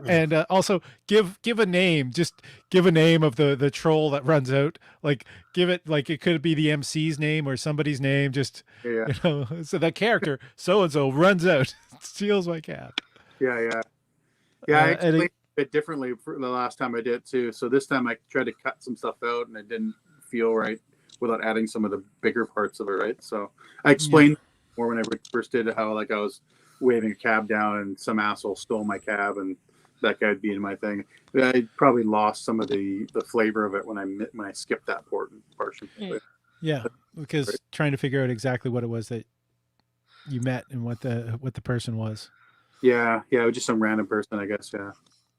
And also give a name. Just give a name of the troll that runs out. Like give it, like it could be the MC's name or somebody's name. Just so that character so and so runs out, steals my cap. Yeah. I explained it a bit differently for the last time I did too. So this time I tried to cut some stuff out, and it didn't feel right without adding some of the bigger parts of it. Right. So I explained more when I first did it, how like I was waving a cab down and some asshole stole my cab, and that guy'd be in my thing. I probably lost some of the flavor of it when I skipped that portion. Yeah, because trying to figure out exactly what it was that you met and what the person was. Yeah, it was just some random person, I guess.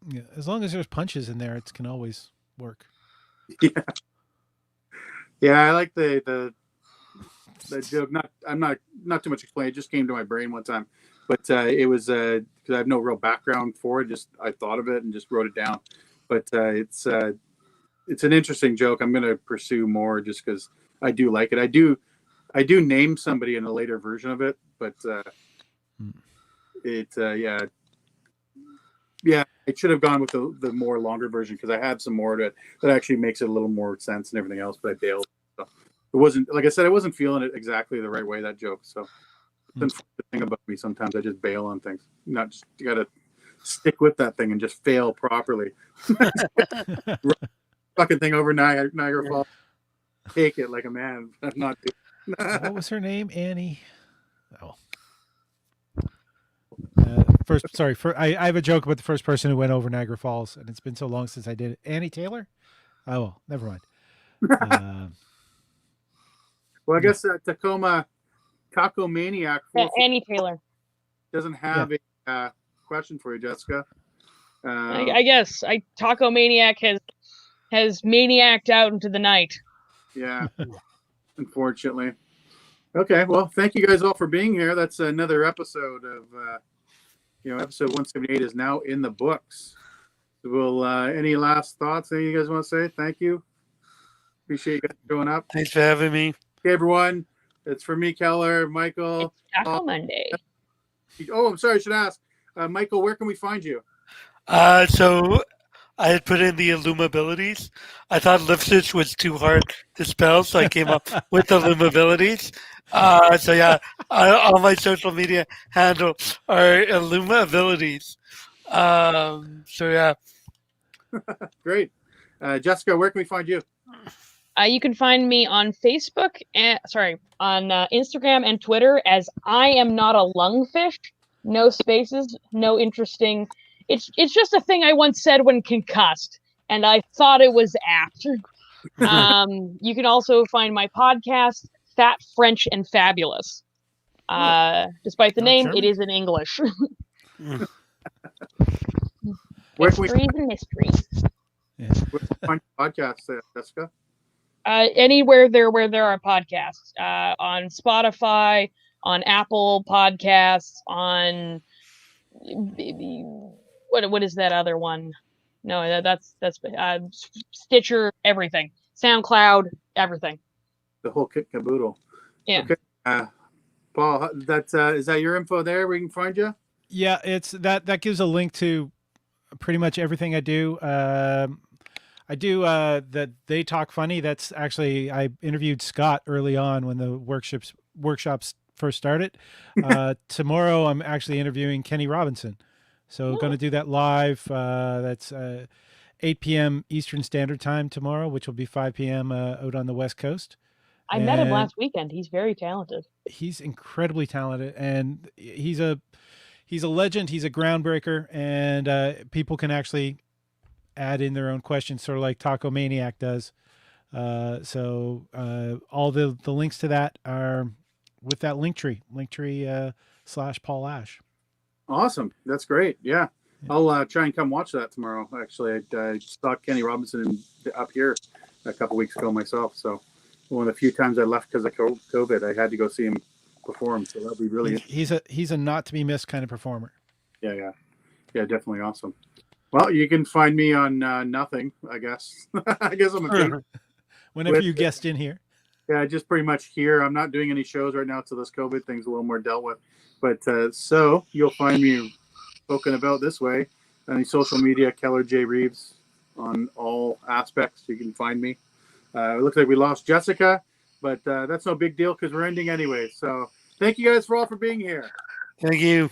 Yeah, as long as there's punches in there, it can always work. Yeah, I like the joke. I'm not too much explaining. It just came to my brain one time, but it was because I have no real background for it. Just I thought of it and just wrote it down. But it's an interesting joke. I'm going to pursue more just because I do like it. I do name somebody in a later version of it, but it should have gone with the more longer version because I had some more to it that actually makes it a little more sense and everything else, but I bailed. So it wasn't, like I said, I wasn't feeling it exactly the right way, that joke. So the thing about me, sometimes I just bail on things. Not just, you got to stick with that thing and just fail properly. Fucking thing over Niagara Falls. Take it like a man. I'm not doing. What was her name? Annie. Oh. I have a joke about the first person who went over Niagara Falls, and it's been so long since I did it. Annie Taylor? Oh, well, never mind. Well, I guess Tacoma Taco Maniac Annie Taylor doesn't have a question for you, Jessica. I guess Taco Maniac has maniaced out into the night. Yeah, unfortunately. Okay, well, thank you guys all for being here. That's another episode of, episode 178 is now in the books. Will any last thoughts? Anything you guys want to say? Thank you. Appreciate you guys showing up. Thanks for having me. Okay, everyone. It's for me, Keller, Michael. It's Taco Monday. Oh, I'm sorry. I should ask. Michael, where can we find you? So I had put in the Illumabilities. I thought Lifshitz was too hard to spell, so I came up with Illumabilities. All my social media handles are Illumabilities. Great. Jessica, where can we find you? You can find me on Facebook on Instagram and Twitter as I am not a lungfish. No spaces, no interesting. It's just a thing I once said when concussed, and I thought it was apt. You can also find my podcast, Fat, French, and Fabulous. Despite the name, German. It is in English. Mysteries and mysteries. Yeah. Where can we find podcasts, Jessica? Anywhere where there are podcasts, on Spotify, on Apple Podcasts, on what is that other one? No, that's Stitcher, everything, SoundCloud, everything. The whole kit caboodle. Yeah. Okay. Paul, that's is that your info there? We can find you. Yeah, it's that gives a link to pretty much everything I do. I do that They Talk Funny. That's actually, I interviewed Scott early on when the workshops first started. Tomorrow I'm actually interviewing Kenny Robinson. So going to do that live. That's 8 p.m. Eastern Standard Time tomorrow, which will be 5 p.m. Out on the West Coast. I met him last weekend. He's very talented. He's incredibly talented, and he's a legend. He's a groundbreaker, and people can actually add in their own questions, sort of like Taco Maniac does. So all the links to that are with that linktree / Paul Ash. Awesome. That's great. Yeah. I'll try and come watch that tomorrow. Actually, I saw Kenny Robinson up here a couple weeks ago myself. So one of the few times I left because of COVID, I had to go see him perform. So that'll be really. He's a not to be missed kind of performer. Yeah. Definitely awesome. Well, you can find me on nothing, I guess. I guess I'm a king. Whenever you guest in here. Yeah, just pretty much here. I'm not doing any shows right now, so this COVID thing's a little more dealt with. But so you'll find me spoken about this way on the social media, Keller J. Reeves, on all aspects. You can find me. It looks like we lost Jessica, but that's no big deal because we're ending anyway. So thank you guys for being here. Thank you.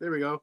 There we go.